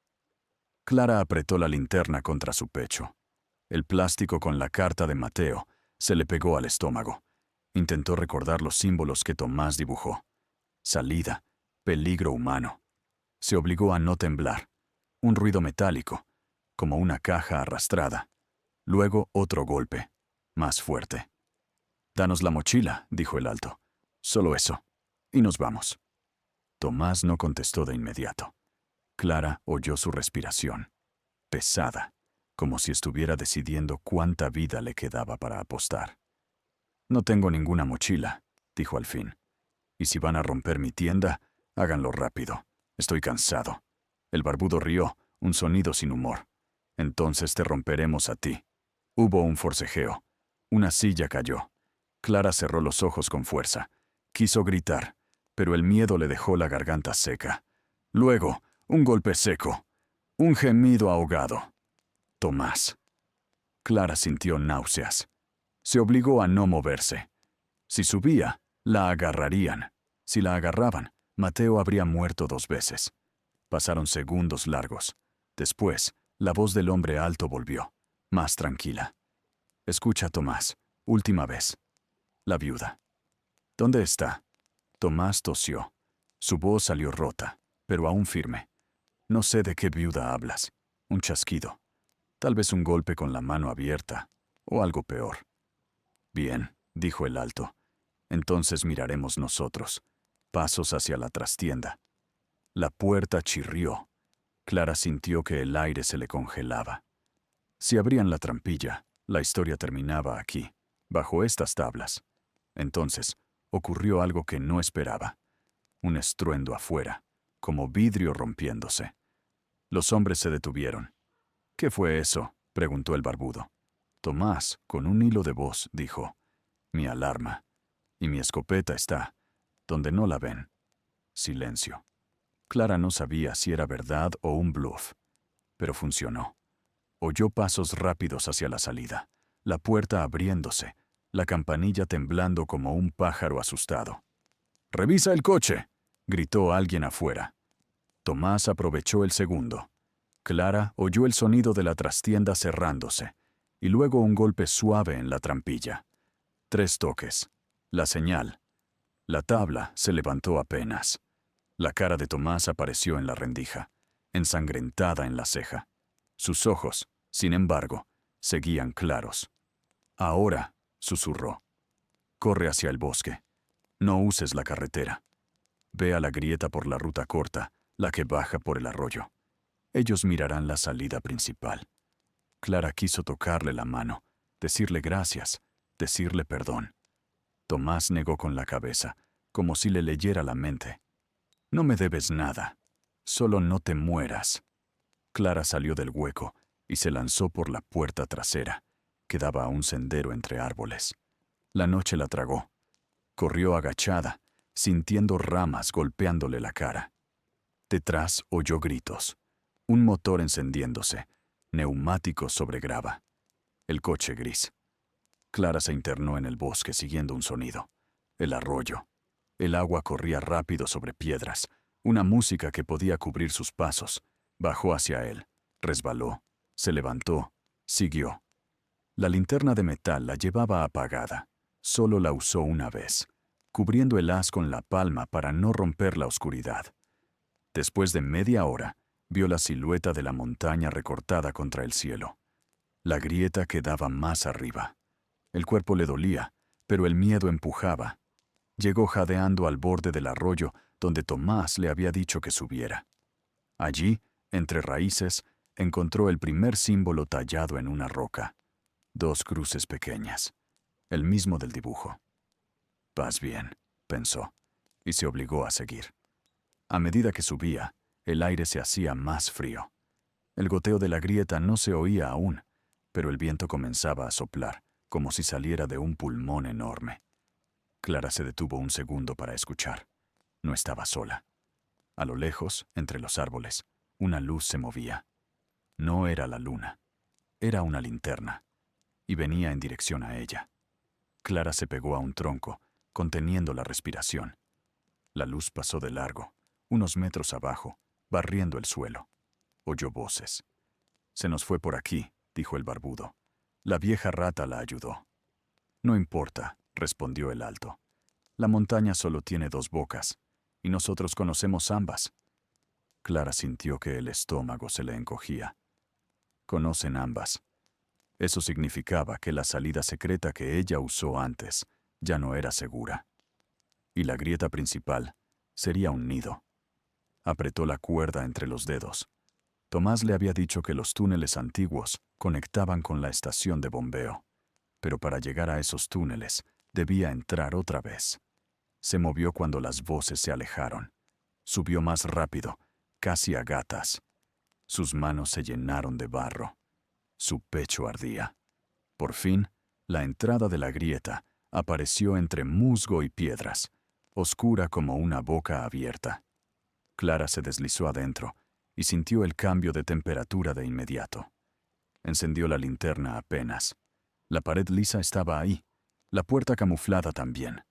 Clara apretó la linterna contra su pecho. El plástico con la carta de Mateo se le pegó al estómago. Intentó recordar los símbolos que Tomás dibujó. Salida, peligro humano. Se obligó a no temblar. Un ruido metálico, como una caja arrastrada. Luego otro golpe, más fuerte. «Danos la mochila», dijo el alto. «Solo eso. Y nos vamos». Tomás no contestó de inmediato. Clara oyó su respiración, pesada, como si estuviera decidiendo cuánta vida le quedaba para apostar. «No tengo ninguna mochila», dijo al fin. «Y si van a romper mi tienda, háganlo rápido. Estoy cansado». El barbudo rió, un sonido sin humor. «Entonces te romperemos a ti». Hubo un forcejeo. Una silla cayó. Clara cerró los ojos con fuerza. Quiso gritar, pero el miedo le dejó la garganta seca. Luego, un golpe seco. Un gemido ahogado. Tomás. Clara sintió náuseas. Se obligó a no moverse. Si subía, la agarrarían. Si la agarraban, Mateo habría muerto 2 veces. Pasaron segundos largos. Después, la voz del hombre alto volvió, más tranquila. «Escucha, Tomás. Última vez. La viuda». «¿Dónde está?» Tomás tosió. Su voz salió rota, pero aún firme. «No sé de qué viuda hablas. Un chasquido. Tal vez un golpe con la mano abierta, o algo peor». «Bien», dijo el alto. «Entonces miraremos nosotros». Pasos hacia la trastienda. La puerta chirrió. Clara sintió que el aire se le congelaba. Si abrían la trampilla, la historia terminaba aquí, bajo estas tablas. Entonces, ocurrió algo que no esperaba. Un estruendo afuera, como vidrio rompiéndose. Los hombres se detuvieron. «¿Qué fue eso?», preguntó el barbudo. Tomás, con un hilo de voz, dijo: «Mi alarma. Y mi escopeta está donde no la ven». Silencio. Clara no sabía si era verdad o un bluff, pero funcionó. Oyó pasos rápidos hacia la salida, la puerta abriéndose, la campanilla temblando como un pájaro asustado. «¡Revisa el coche!», gritó alguien afuera. Tomás aprovechó el segundo. Clara oyó el sonido de la trastienda cerrándose, y luego un golpe suave en la trampilla. 3 toques. La señal. La tabla se levantó apenas. La cara de Tomás apareció en la rendija, ensangrentada en la ceja. Sus ojos, sin embargo, seguían claros. «Ahora», susurró, «corre hacia el bosque. No uses la carretera. Ve a la grieta por la ruta corta, la que baja por el arroyo. Ellos mirarán la salida principal». Clara quiso tocarle la mano, decirle gracias, decirle perdón. Tomás negó con la cabeza, como si le leyera la mente. «No me debes nada. Solo no te mueras». Clara salió del hueco y se lanzó por la puerta trasera, que daba a un sendero entre árboles. La noche la tragó. Corrió agachada, sintiendo ramas golpeándole la cara. Detrás oyó gritos. Un motor encendiéndose, neumáticos sobre grava. El coche gris. Clara se internó en el bosque siguiendo un sonido. El arroyo. El agua corría rápido sobre piedras, una música que podía cubrir sus pasos. Bajó hacia él, resbaló, se levantó, siguió. La linterna de metal la llevaba apagada. Solo la usó una vez, cubriendo el haz con la palma para no romper la oscuridad. Después de media hora, vio la silueta de la montaña recortada contra el cielo. La grieta quedaba más arriba. El cuerpo le dolía, pero el miedo empujaba. Llegó jadeando al borde del arroyo donde Tomás le había dicho que subiera. Allí, entre raíces, encontró el primer símbolo tallado en una roca. 2 cruces pequeñas, el mismo del dibujo. «Vas bien», pensó, y se obligó a seguir. A medida que subía, el aire se hacía más frío. El goteo de la grieta no se oía aún, pero el viento comenzaba a soplar, como si saliera de un pulmón enorme. Clara se detuvo un segundo para escuchar. No estaba sola. A lo lejos, entre los árboles, una luz se movía. No era la luna. Era una linterna. Y venía en dirección a ella. Clara se pegó a un tronco, conteniendo la respiración. La luz pasó de largo, unos metros abajo, barriendo el suelo. Oyó voces. «Se nos fue por aquí», dijo el barbudo. La vieja rata la ayudó. «No importa», respondió el alto. «La montaña solo tiene 2 bocas, y nosotros conocemos ambas». Clara sintió que el estómago se le encogía. conocen ambas. Eso significaba que la salida secreta que ella usó antes ya no era segura. Y la grieta principal sería un nido. Apretó la cuerda entre los dedos. Tomás le había dicho que los túneles antiguos conectaban con la estación de bombeo, pero para llegar a esos túneles debía entrar otra vez. Se movió cuando las voces se alejaron. Subió más rápido, casi a gatas. Sus manos se llenaron de barro. Su pecho ardía. Por fin, la entrada de la grieta apareció entre musgo y piedras, oscura como una boca abierta. Clara se deslizó adentro y sintió el cambio de temperatura de inmediato. Encendió la linterna apenas. La pared lisa estaba ahí, la puerta camuflada también.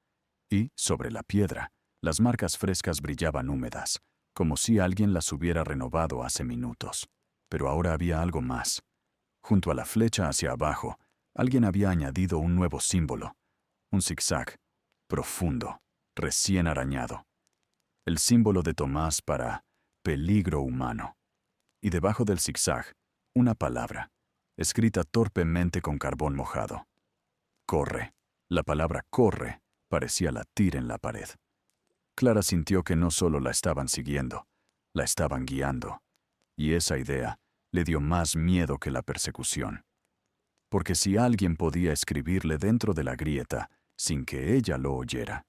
Y, sobre la piedra, las marcas frescas brillaban húmedas, como si alguien las hubiera renovado hace minutos. Pero ahora había algo más. Junto a la flecha hacia abajo, alguien había añadido un nuevo símbolo, un zigzag, profundo, recién arañado. El símbolo de Tomás para peligro humano. Y debajo del zigzag, una palabra, escrita torpemente con carbón mojado. Corre. La palabra corre parecía latir en la pared. Clara sintió que no solo la estaban siguiendo, la estaban guiando. Y esa idea le dio más miedo que la persecución. Porque si alguien podía escribirle dentro de la grieta sin que ella lo oyera,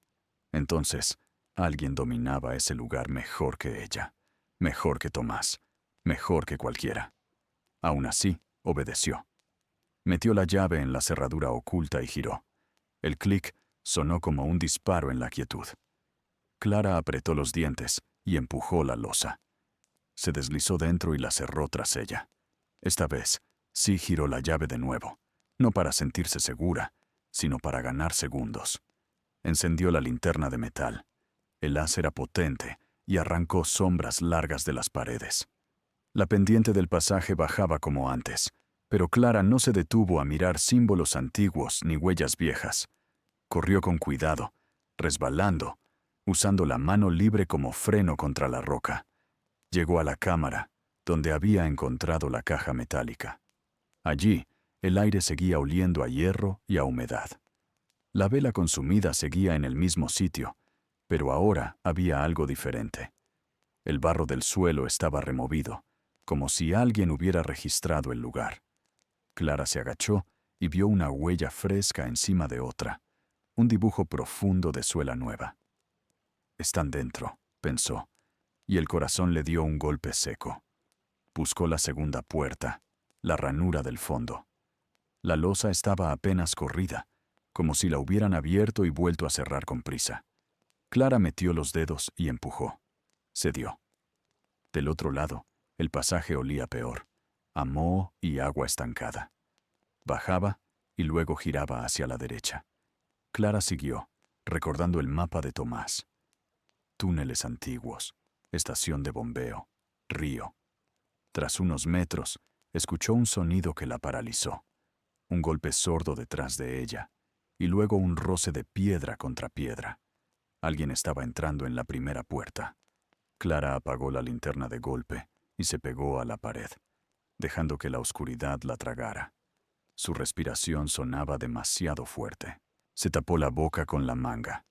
entonces alguien dominaba ese lugar mejor que ella, mejor que Tomás, mejor que cualquiera. Aún así, obedeció. Metió la llave en la cerradura oculta y giró. El clic sonó como un disparo en la quietud. Clara apretó los dientes y empujó la losa. Se deslizó dentro y la cerró tras ella. Esta vez, sí giró la llave de nuevo, no para sentirse segura, sino para ganar segundos. Encendió la linterna de metal. El haz era potente y arrancó sombras largas de las paredes. La pendiente del pasaje bajaba como antes, pero Clara no se detuvo a mirar símbolos antiguos ni huellas viejas. Corrió con cuidado, resbalando, usando la mano libre como freno contra la roca. Llegó a la cámara, donde había encontrado la caja metálica. Allí, el aire seguía oliendo a hierro y a humedad. La vela consumida seguía en el mismo sitio, pero ahora había algo diferente. El barro del suelo estaba removido, como si alguien hubiera registrado el lugar. Clara se agachó y vio una huella fresca encima de otra, un dibujo profundo de suela nueva. Están dentro, pensó, y el corazón le dio un golpe seco. Buscó la segunda puerta, la ranura del fondo. La losa estaba apenas corrida, como si la hubieran abierto y vuelto a cerrar con prisa. Clara metió los dedos y empujó. Cedió. Del otro lado, el pasaje olía peor, a moho y agua estancada. Bajaba y luego giraba hacia la derecha. Clara siguió, recordando el mapa de Tomás. Túneles antiguos, estación de bombeo, río. Tras unos metros, escuchó un sonido que la paralizó. Un golpe sordo detrás de ella, y luego un roce de piedra contra piedra. Alguien estaba entrando en la primera puerta. Clara apagó la linterna de golpe y se pegó a la pared, dejando que la oscuridad la tragara. Su respiración sonaba demasiado fuerte. Se tapó la boca con la manga.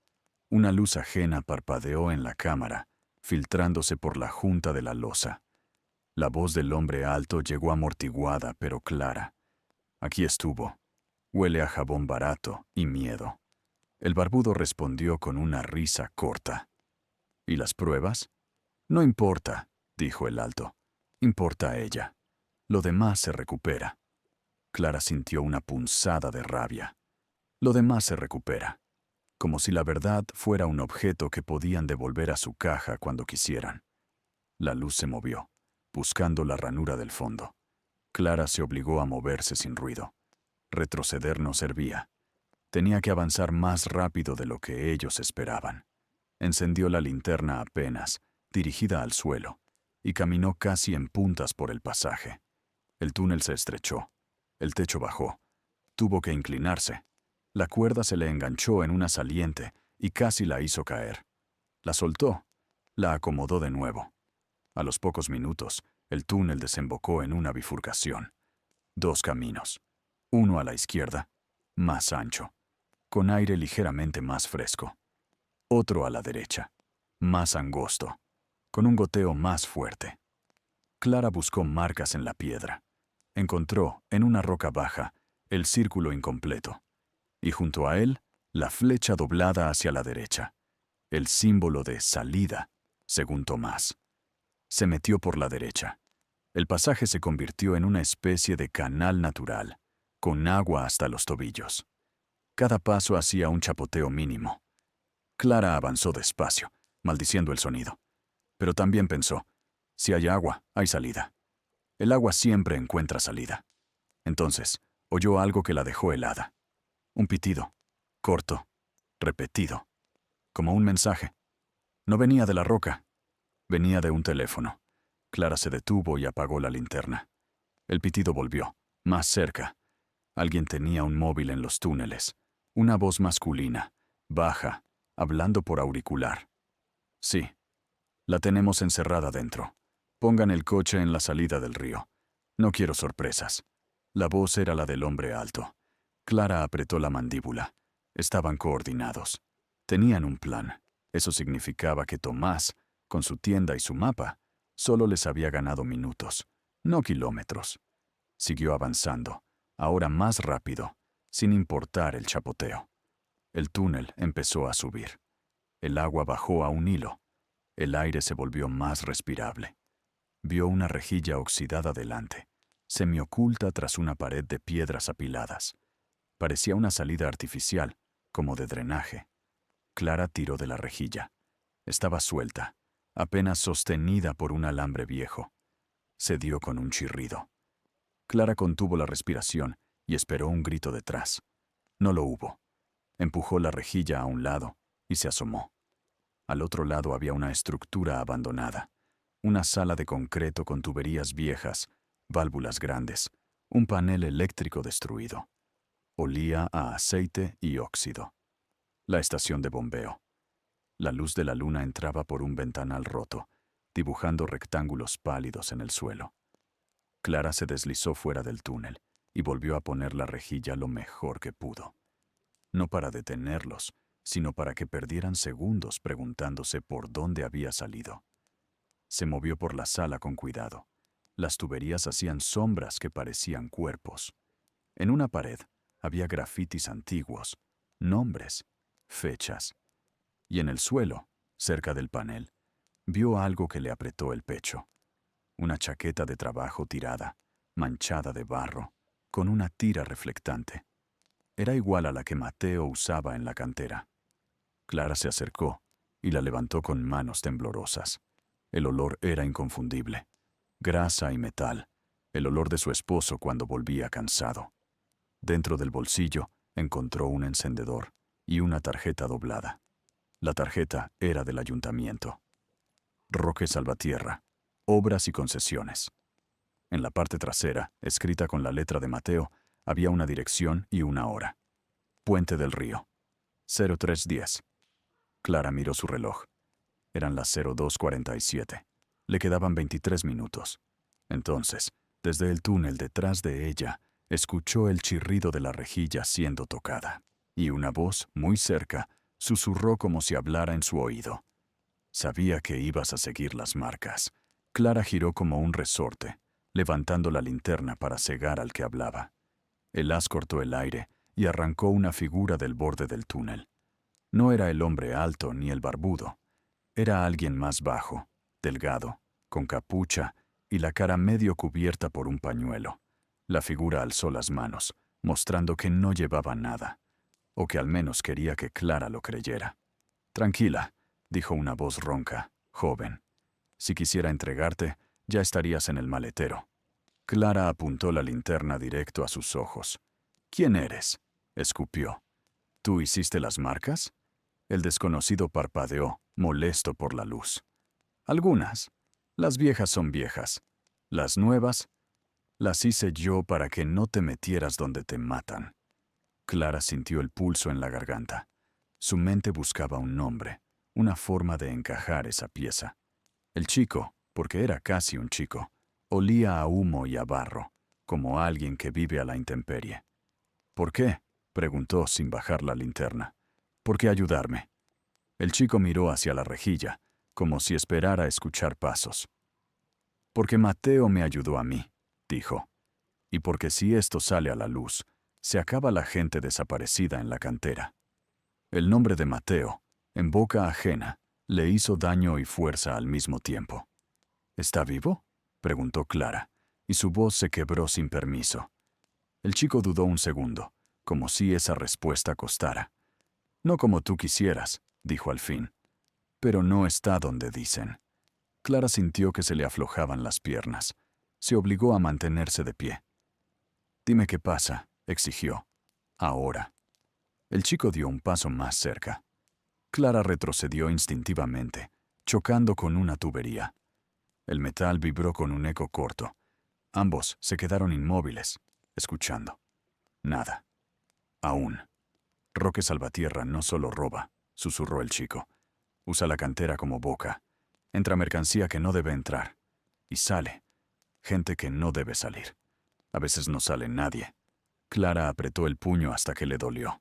Una luz ajena parpadeó en la cámara, filtrándose por la junta de la losa. La voz del hombre alto llegó amortiguada pero clara. Aquí estuvo. Huele a jabón barato y miedo. El barbudo respondió con una risa corta. ¿Y las pruebas? No importa, dijo el alto. Importa ella. Lo demás se recupera. Clara sintió una punzada de rabia. Lo demás se recupera. Como si la verdad fuera un objeto que podían devolver a su caja cuando quisieran. La luz se movió, buscando la ranura del fondo. Clara se obligó a moverse sin ruido. Retroceder no servía. Tenía que avanzar más rápido de lo que ellos esperaban. Encendió la linterna apenas, dirigida al suelo, y caminó casi en puntas por el pasaje. El túnel se estrechó. El techo bajó. Tuvo que inclinarse. La cuerda se le enganchó en una saliente y casi la hizo caer. La soltó. La acomodó de nuevo. A los pocos minutos, el túnel desembocó en una bifurcación. 2 caminos. Uno a la izquierda, más ancho, con aire ligeramente más fresco. Otro a la derecha, más angosto, con un goteo más fuerte. Clara buscó marcas en la piedra. Encontró, en una roca baja, el círculo incompleto, y junto a él, la flecha doblada hacia la derecha, el símbolo de salida, según Tomás. Se metió por la derecha. El pasaje se convirtió en una especie de canal natural, con agua hasta los tobillos. Cada paso hacía un chapoteo mínimo. Clara avanzó despacio, maldiciendo el sonido. Pero también pensó, si hay agua, hay salida. El agua siempre encuentra salida. Entonces, oyó algo que la dejó helada. Un pitido, corto, repetido, como un mensaje. No venía de la roca, venía de un teléfono. Clara se detuvo y apagó la linterna. El pitido volvió, más cerca. Alguien tenía un móvil en los túneles. Una voz masculina, baja, hablando por auricular. Sí, la tenemos encerrada dentro. Pongan el coche en la salida del río. No quiero sorpresas. La voz era la del hombre alto. Clara apretó la mandíbula. Estaban coordinados. Tenían un plan. Eso significaba que Tomás, con su tienda y su mapa, solo les había ganado minutos, no kilómetros. Siguió avanzando, ahora más rápido, sin importar el chapoteo. El túnel empezó a subir. El agua bajó a un hilo. El aire se volvió más respirable. Vio una rejilla oxidada delante, semioculta tras una pared de piedras apiladas. Parecía una salida artificial, como de drenaje. Clara tiró de la rejilla. Estaba suelta, apenas sostenida por un alambre viejo. Se dio con un chirrido. Clara contuvo la respiración y esperó un grito detrás. No lo hubo. Empujó la rejilla a un lado y se asomó. Al otro lado había una estructura abandonada. Una sala de concreto con tuberías viejas, válvulas grandes, un panel eléctrico destruido. Olía a aceite y óxido. La estación de bombeo. La luz de la luna entraba por un ventanal roto, dibujando rectángulos pálidos en el suelo. Clara se deslizó fuera del túnel y volvió a poner la rejilla lo mejor que pudo. No para detenerlos, sino para que perdieran segundos preguntándose por dónde había salido. Se movió por la sala con cuidado. Las tuberías hacían sombras que parecían cuerpos. En una pared había grafitis antiguos, nombres, fechas. Y en el suelo, cerca del panel, vio algo que le apretó el pecho. Una chaqueta de trabajo tirada, manchada de barro, con una tira reflectante. Era igual a la que Mateo usaba en la cantera. Clara se acercó y la levantó con manos temblorosas. El olor era inconfundible. Grasa y metal, el olor de su esposo cuando volvía cansado. Dentro del bolsillo encontró un encendedor y una tarjeta doblada. La tarjeta era del ayuntamiento. Roque Salvatierra, obras y concesiones. En la parte trasera, escrita con la letra de Mateo, había una dirección y una hora. Puente del Río. 03:10. Clara miró su reloj. Eran las 02:47. Le quedaban 23 minutos. Entonces, desde el túnel detrás de ella, escuchó el chirrido de la rejilla siendo tocada. Y una voz, muy cerca, susurró como si hablara en su oído. Sabía que ibas a seguir las marcas. Clara giró como un resorte, levantando la linterna para cegar al que hablaba. El haz cortó el aire y arrancó una figura del borde del túnel. No era el hombre alto ni el barbudo. Era alguien más bajo, delgado, con capucha y la cara medio cubierta por un pañuelo. La figura alzó las manos, mostrando que no llevaba nada, o que al menos quería que Clara lo creyera. Tranquila, dijo una voz ronca, joven. Si quisiera entregarte, ya estarías en el maletero. Clara apuntó la linterna directo a sus ojos. ¿Quién eres?, escupió. ¿Tú hiciste las marcas? El desconocido parpadeó, molesto por la luz. Algunas. Las viejas son viejas. Las nuevas, las hice yo para que no te metieras donde te matan. Clara sintió el pulso en la garganta. Su mente buscaba un nombre, una forma de encajar esa pieza. El chico, porque era casi un chico, olía a humo y a barro. como alguien que vive a la intemperie. ¿Por qué?, preguntó sin bajar la linterna. ¿Por qué ayudarme? El chico miró hacia la rejilla, como si esperara escuchar pasos. Porque Mateo me ayudó a mí, dijo. Y porque si esto sale a la luz, se acaba la gente desaparecida en la cantera. El nombre de Mateo, en boca ajena, le hizo daño y fuerza al mismo tiempo. ¿Está vivo?, preguntó Clara, y su voz se quebró sin permiso. El chico dudó un segundo, como si esa respuesta costara. No como tú quisieras, dijo al fin. Pero no está donde dicen. Clara sintió que se le aflojaban las piernas. Se obligó a mantenerse de pie. Dime qué pasa, exigió. Ahora. El chico dio un paso más cerca. Clara retrocedió instintivamente, chocando con una tubería. El metal vibró con un eco corto. Ambos se quedaron inmóviles, escuchando. Nada. Aún. Roque Salvatierra no solo roba, susurró el chico. Usa la cantera como boca. Entra mercancía que no debe entrar. Y sale. Gente que no debe salir. A veces no sale nadie. Clara apretó el puño hasta que le dolió.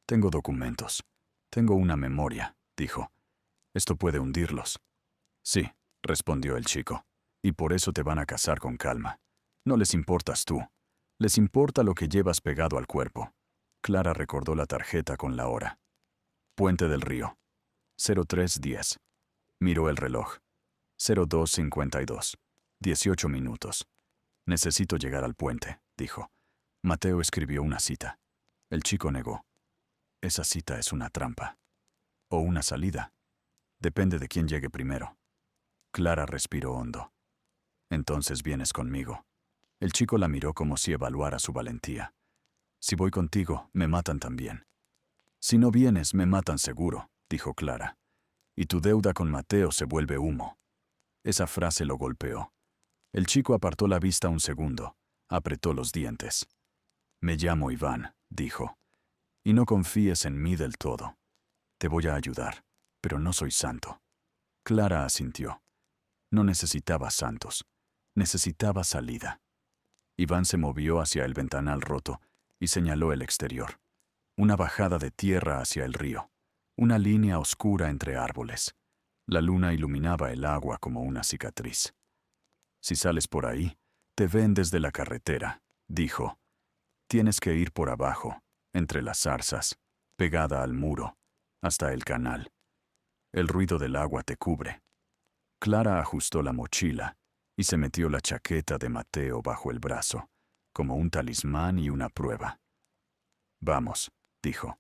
Tengo documentos. Tengo una memoria, dijo. Esto puede hundirlos. Sí, respondió el chico. Y por eso te van a cazar con calma. No les importas tú. Les importa lo que llevas pegado al cuerpo. Clara recordó la tarjeta con la hora. Puente del Río. 03:10. Miró el reloj. 02:52. 18 minutos. Necesito llegar al puente, dijo. Mateo escribió una cita. El chico negó. Esa cita es una trampa. O una salida. Depende de quién llegue primero. Clara respiró hondo. Entonces vienes conmigo. El chico la miró como si evaluara su valentía. Si voy contigo, me matan también. Si no vienes, me matan seguro, dijo Clara. Y tu deuda con Mateo se vuelve humo. Esa frase lo golpeó. El chico apartó la vista un segundo, apretó los dientes. Me llamo Iván, dijo. Y no confíes en mí del todo. Te voy a ayudar, pero no soy santo. Clara asintió. No necesitaba santos. Necesitaba salida. Iván se movió hacia el ventanal roto y señaló el exterior. Una bajada de tierra hacia el río. Una línea oscura entre árboles. La luna iluminaba el agua como una cicatriz. Si sales por ahí, te ven desde la carretera, dijo. Tienes que ir por abajo, entre las zarzas, pegada al muro, hasta el canal. El ruido del agua te cubre. Clara ajustó la mochila y se metió la chaqueta de Mateo bajo el brazo, como un talismán y una prueba. Vamos, dijo.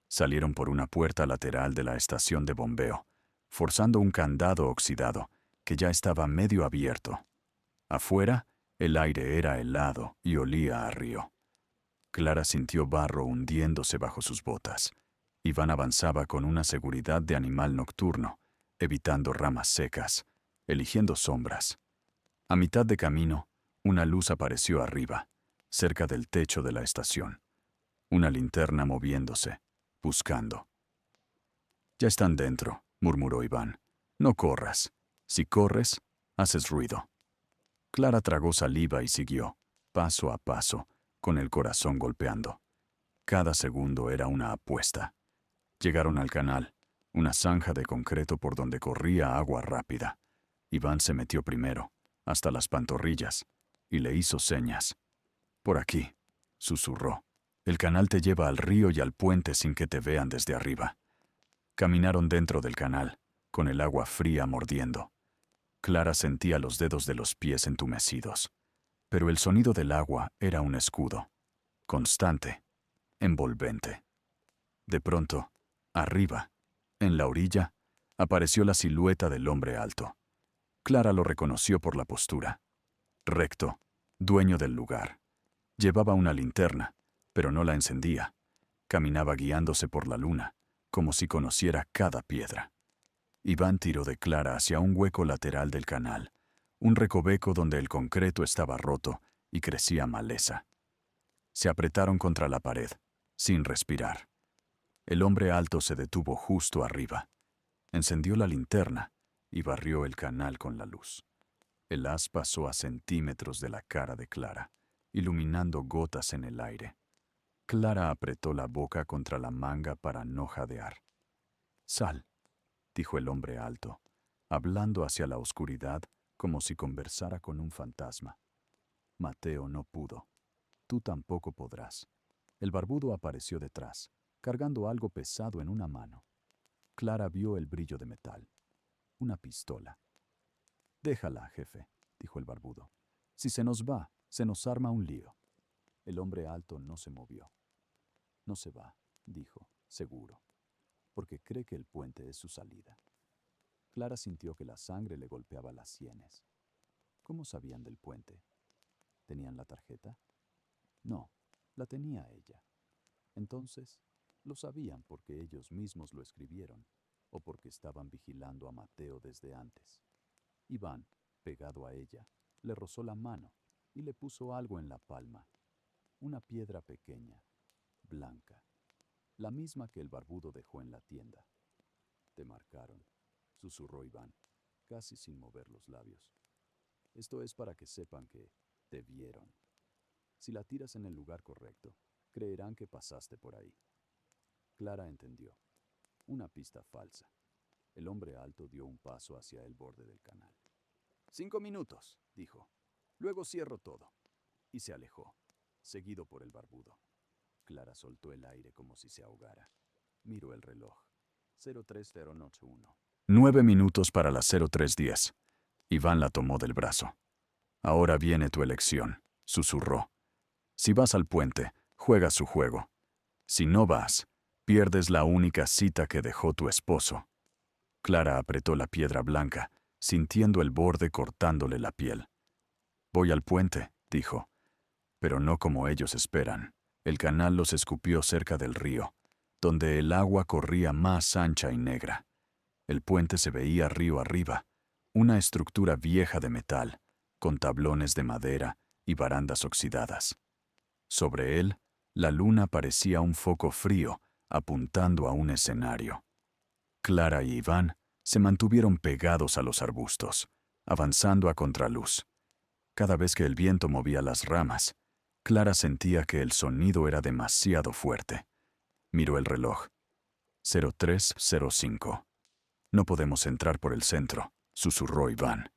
Salieron por una puerta lateral de la estación de bombeo, forzando un candado oxidado que ya estaba medio abierto. Afuera, el aire era helado y olía a río. Clara sintió barro hundiéndose bajo sus botas. Iván avanzaba con una seguridad de animal nocturno, evitando ramas secas, eligiendo sombras. A mitad de camino, una luz apareció arriba, cerca del techo de la estación. Una linterna moviéndose, buscando. Ya están dentro, murmuró Iván. No corras. Si corres, haces ruido. Clara tragó saliva y siguió, paso a paso, con el corazón golpeando. Cada segundo era una apuesta. Llegaron al canal, una zanja de concreto por donde corría agua rápida. Iván se metió primero, hasta las pantorrillas, y le hizo señas. Por aquí, susurró. El canal te lleva al río y al puente sin que te vean desde arriba. Caminaron dentro del canal, con el agua fría mordiendo. Clara sentía los dedos de los pies entumecidos, pero el sonido del agua era un escudo, constante, envolvente. De pronto, arriba, en la orilla, apareció la silueta del hombre alto. Clara lo reconoció por la postura. Recto, dueño del lugar. Llevaba una linterna, pero no la encendía. Caminaba guiándose por la luna, como si conociera cada piedra. Iván tiró de Clara hacia un hueco lateral del canal, un recoveco donde el concreto estaba roto y crecía maleza. Se apretaron contra la pared, sin respirar. El hombre alto se detuvo justo arriba. Encendió la linterna y barrió el canal con la luz. El haz pasó a centímetros de la cara de Clara, iluminando gotas en el aire. Clara apretó la boca contra la manga para no jadear. «Sal», dijo el hombre alto, hablando hacia la oscuridad como si conversara con un fantasma. Mateo no pudo. «Tú tampoco podrás». El barbudo apareció detrás, cargando algo pesado en una mano. Clara vio el brillo de metal. Una pistola. «Déjala, jefe», dijo el barbudo. «Si se nos va, se nos arma un lío». El hombre alto no se movió. «No se va», dijo, seguro, porque cree que el puente es su salida. Clara sintió que la sangre le golpeaba las sienes. ¿Cómo sabían del puente? ¿Tenían la tarjeta? No, la tenía ella. Entonces, lo sabían porque ellos mismos lo escribieron o porque estaban vigilando a Mateo desde antes. Iván, pegado a ella, le rozó la mano y le puso algo en la palma. Una piedra pequeña, blanca, la misma que el barbudo dejó en la tienda. «Te marcaron», susurró Iván, casi sin mover los labios. «Esto es para que sepan que te vieron. Si la tiras en el lugar correcto, creerán que pasaste por ahí». Clara entendió. Una pista falsa. El hombre alto dio un paso hacia el borde del canal. «5 minutos», dijo. «Luego cierro todo». Y se alejó, seguido por el barbudo. Clara soltó el aire como si se ahogara. Miró el reloj. 03:01. 9 minutos para las 03:10. Iván la tomó del brazo. «Ahora viene tu elección», susurró. «Si vas al puente, juegas su juego. Si no vas, pierdes la única cita que dejó tu esposo». Clara apretó la piedra blanca, sintiendo el borde cortándole la piel. «Voy al puente», dijo. Pero no como ellos esperan. El canal los escupió cerca del río, donde el agua corría más ancha y negra. El puente se veía río arriba, una estructura vieja de metal, con tablones de madera y barandas oxidadas. Sobre él, la luna parecía un foco frío, apuntando a un escenario. Clara y Iván se mantuvieron pegados a los arbustos, avanzando a contraluz. Cada vez que el viento movía las ramas, Clara sentía que el sonido era demasiado fuerte. Miró el reloj. 03:05. «No podemos entrar por el centro», susurró Iván.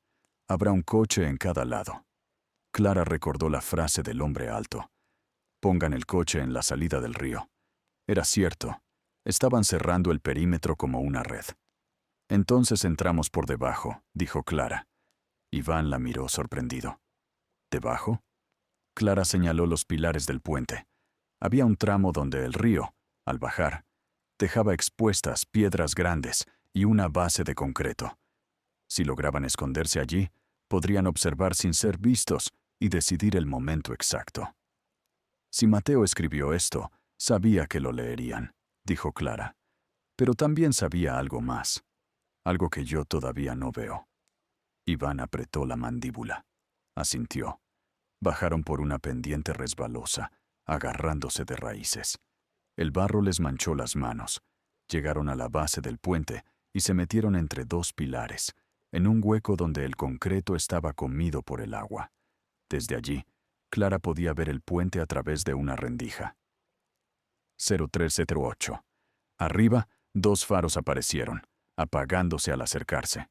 «Habrá un coche en cada lado». Clara recordó la frase del hombre alto. «Pongan el coche en la salida del río». Era cierto. Estaban cerrando el perímetro como una red. «Entonces entramos por debajo», dijo Clara. Iván la miró sorprendido. «¿Debajo?» Clara señaló los pilares del puente. Había un tramo donde el río, al bajar, dejaba expuestas piedras grandes y una base de concreto. Si lograban esconderse allí, podrían observar sin ser vistos y decidir el momento exacto. «Si Mateo escribió esto, sabía que lo leerían», dijo Clara. «Pero también sabía algo más, algo que yo todavía no veo». Iván apretó la mandíbula. Asintió. Bajaron por una pendiente resbalosa, agarrándose de raíces. El barro les manchó las manos. Llegaron a la base del puente y se metieron entre dos pilares, en un hueco donde el concreto estaba comido por el agua. Desde allí, Clara podía ver el puente a través de una rendija. 03:08. Arriba, 2 faros aparecieron, apagándose al acercarse.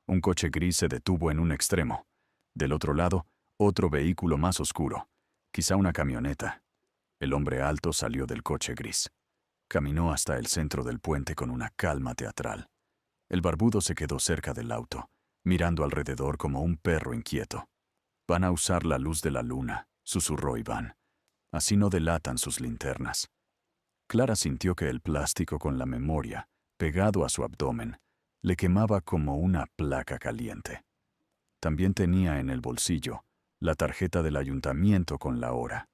Un coche gris se detuvo en un extremo. Del otro lado, otro vehículo más oscuro, quizá una camioneta. El hombre alto salió del coche gris. Caminó hasta el centro del puente con una calma teatral. El barbudo se quedó cerca del auto, mirando alrededor como un perro inquieto. «Van a usar la luz de la luna», susurró Iván. «Así no delatan sus linternas». Clara sintió que el plástico con la memoria, pegado a su abdomen, le quemaba como una placa caliente. También tenía en el bolsillo la tarjeta del ayuntamiento con la hora.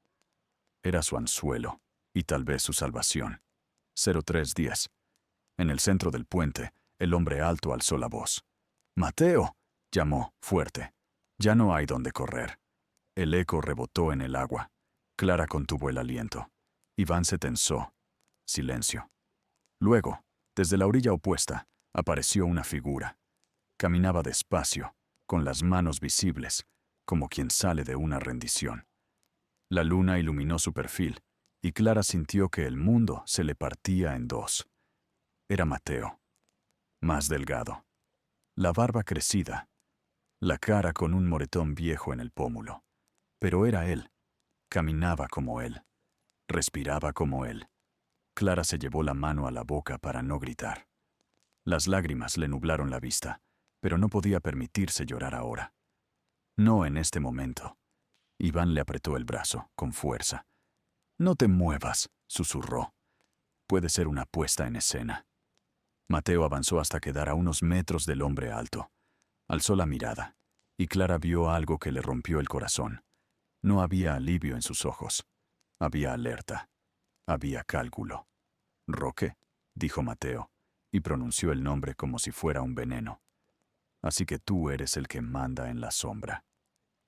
Era su anzuelo y tal vez su salvación. 03:10. En el centro del puente, el hombre alto alzó la voz. «¡Mateo!», llamó, fuerte. Ya no hay donde correr. El eco rebotó en el agua. Clara contuvo el aliento. Iván se tensó. Silencio. Luego, desde la orilla opuesta, apareció una figura. Caminaba despacio, con las manos visibles, como quien sale de una rendición. La luna iluminó su perfil, y Clara sintió que el mundo se le partía en dos. Era Mateo, más delgado, la barba crecida, la cara con un moretón viejo en el pómulo. Pero era él, caminaba como él, respiraba como él. Clara se llevó la mano a la boca para no gritar. Las lágrimas le nublaron la vista, pero no podía permitirse llorar ahora. No en este momento. Iván le apretó el brazo, con fuerza. «No te muevas», susurró. «Puede ser una puesta en escena». Mateo avanzó hasta quedar a unos metros del hombre alto. Alzó la mirada, y Clara vio algo que le rompió el corazón. No había alivio en sus ojos. Había alerta. Había cálculo. «Roque», dijo Mateo, y pronunció el nombre como si fuera un veneno. «Así que tú eres el que manda en la sombra».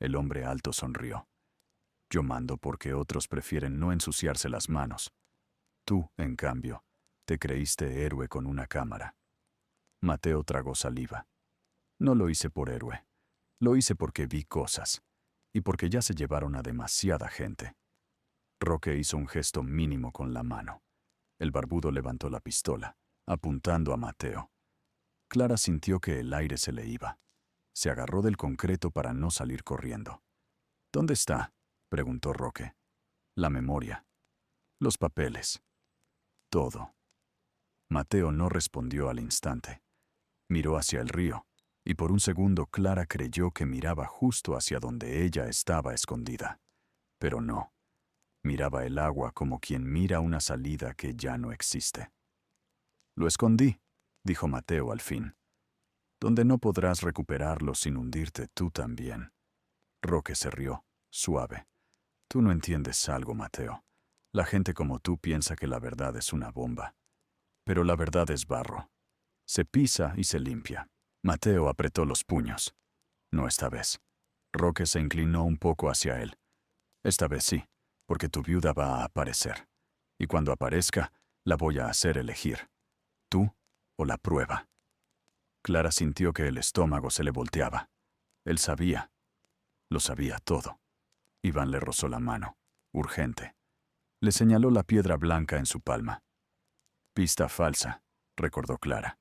El hombre alto sonrió. «Yo mando porque otros prefieren no ensuciarse las manos. Tú, en cambio, te creíste héroe con una cámara». Mateo tragó saliva. «No lo hice por héroe. Lo hice porque vi cosas. Y porque ya se llevaron a demasiada gente». Roque hizo un gesto mínimo con la mano. El barbudo levantó la pistola, apuntando a Mateo. Clara sintió que el aire se le iba. Se agarró del concreto para no salir corriendo. «¿Dónde está?», preguntó Roque. «La memoria. Los papeles. Todo». Mateo no respondió al instante. Miró hacia el río, y por un segundo Clara creyó que miraba justo hacia donde ella estaba escondida. Pero no. Miraba el agua como quien mira una salida que ya no existe. «Lo escondí», dijo Mateo al fin. «Donde no podrás recuperarlo sin hundirte tú también». Roque se rió, suave. «Tú no entiendes algo, Mateo. La gente como tú piensa que la verdad es una bomba. Pero la verdad es barro. Se pisa y se limpia». Mateo apretó los puños. «No esta vez». Roque se inclinó un poco hacia él. «Esta vez sí, porque tu viuda va a aparecer. Y cuando aparezca, la voy a hacer elegir. Tú o la prueba». Clara sintió que el estómago se le volteaba. Él sabía. Lo sabía todo. Iván le rozó la mano, urgente. Le señaló la piedra blanca en su palma. «Pista falsa», recordó Clara.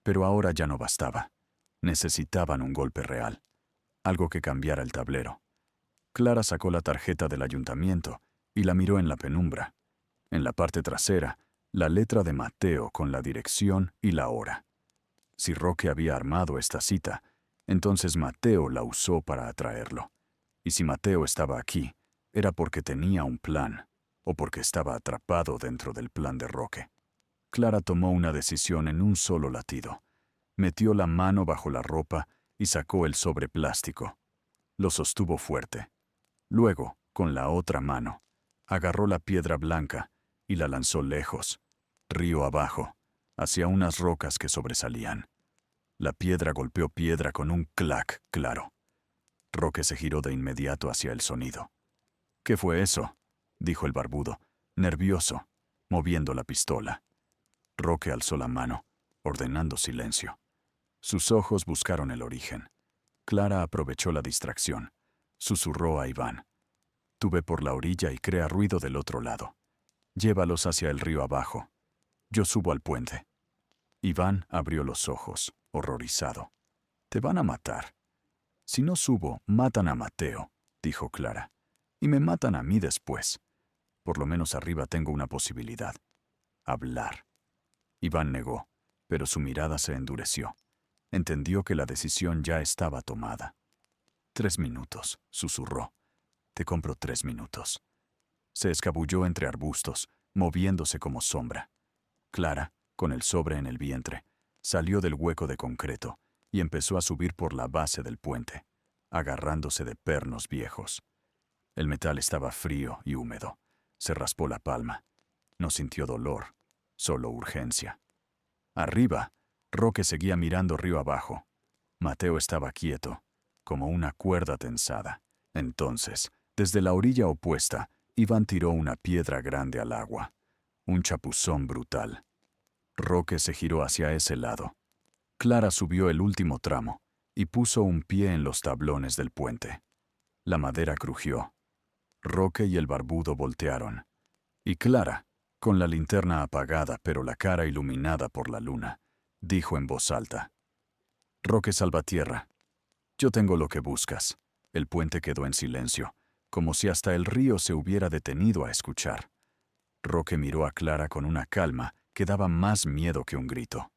Pero ahora ya no bastaba. Necesitaban un golpe real. Algo que cambiara el tablero. Clara sacó la tarjeta del ayuntamiento y la miró en la penumbra. En la parte trasera, la letra de Mateo con la dirección y la hora. Si Roque había armado esta cita, entonces Mateo la usó para atraerlo. Y si Mateo estaba aquí, era porque tenía un plan, o porque estaba atrapado dentro del plan de Roque. Clara tomó una decisión en un solo latido. Metió la mano bajo la ropa y sacó el sobre plástico. Lo sostuvo fuerte. Luego, con la otra mano, agarró la piedra blanca y la lanzó lejos, río abajo, hacia unas rocas que sobresalían. La piedra golpeó piedra con un clac claro. Roque se giró de inmediato hacia el sonido. «¿Qué fue eso?», dijo el barbudo, nervioso, moviendo la pistola. Roque alzó la mano, ordenando silencio. Sus ojos buscaron el origen. Clara aprovechó la distracción. Susurró a Iván. «Tú ve por la orilla y crea ruido del otro lado. Llévalos hacia el río abajo. Yo subo al puente». Iván abrió los ojos, horrorizado. «Te van a matar». «Si no subo, matan a Mateo», dijo Clara. «Y me matan a mí después. Por lo menos arriba tengo una posibilidad. Hablar». Iván negó, pero su mirada se endureció. Entendió que la decisión ya estaba tomada. «3 minutos», susurró. «Te compro 3 minutos». Se escabulló entre arbustos, moviéndose como sombra. Clara, con el sobre en el vientre, salió del hueco de concreto y empezó a subir por la base del puente, agarrándose de pernos viejos. El metal estaba frío y húmedo. Se raspó la palma. No sintió dolor, solo urgencia. Arriba, Roque seguía mirando río abajo. Mateo estaba quieto, como una cuerda tensada. Entonces, desde la orilla opuesta, Iván tiró una piedra grande al agua. Un chapuzón brutal. Roque se giró hacia ese lado. Clara subió el último tramo y puso un pie en los tablones del puente. La madera crujió. Roque y el barbudo voltearon. Y Clara, con la linterna apagada pero la cara iluminada por la luna, dijo en voz alta: «Roque Salvatierra, yo tengo lo que buscas». El puente quedó en silencio, como si hasta el río se hubiera detenido a escuchar. Roque miró a Clara con una calma que daba más miedo que un grito.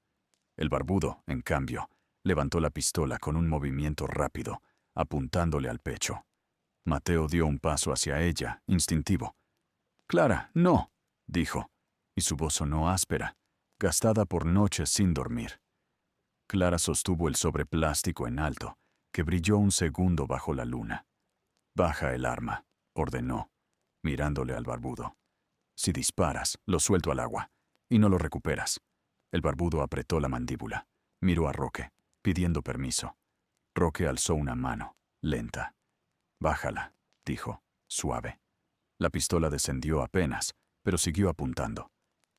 El barbudo, en cambio, levantó la pistola con un movimiento rápido, apuntándole al pecho. Mateo dio un paso hacia ella, instintivo. «Clara, no», dijo, y su voz sonó áspera, gastada por noches sin dormir. Clara sostuvo el sobre plástico en alto, que brilló un segundo bajo la luna. «Baja el arma», ordenó, mirándole al barbudo. «Si disparas, lo suelto al agua, y no lo recuperas». El barbudo apretó la mandíbula. Miró a Roque, pidiendo permiso. Roque alzó una mano, lenta. «Bájala», dijo, suave. La pistola descendió apenas, pero siguió apuntando.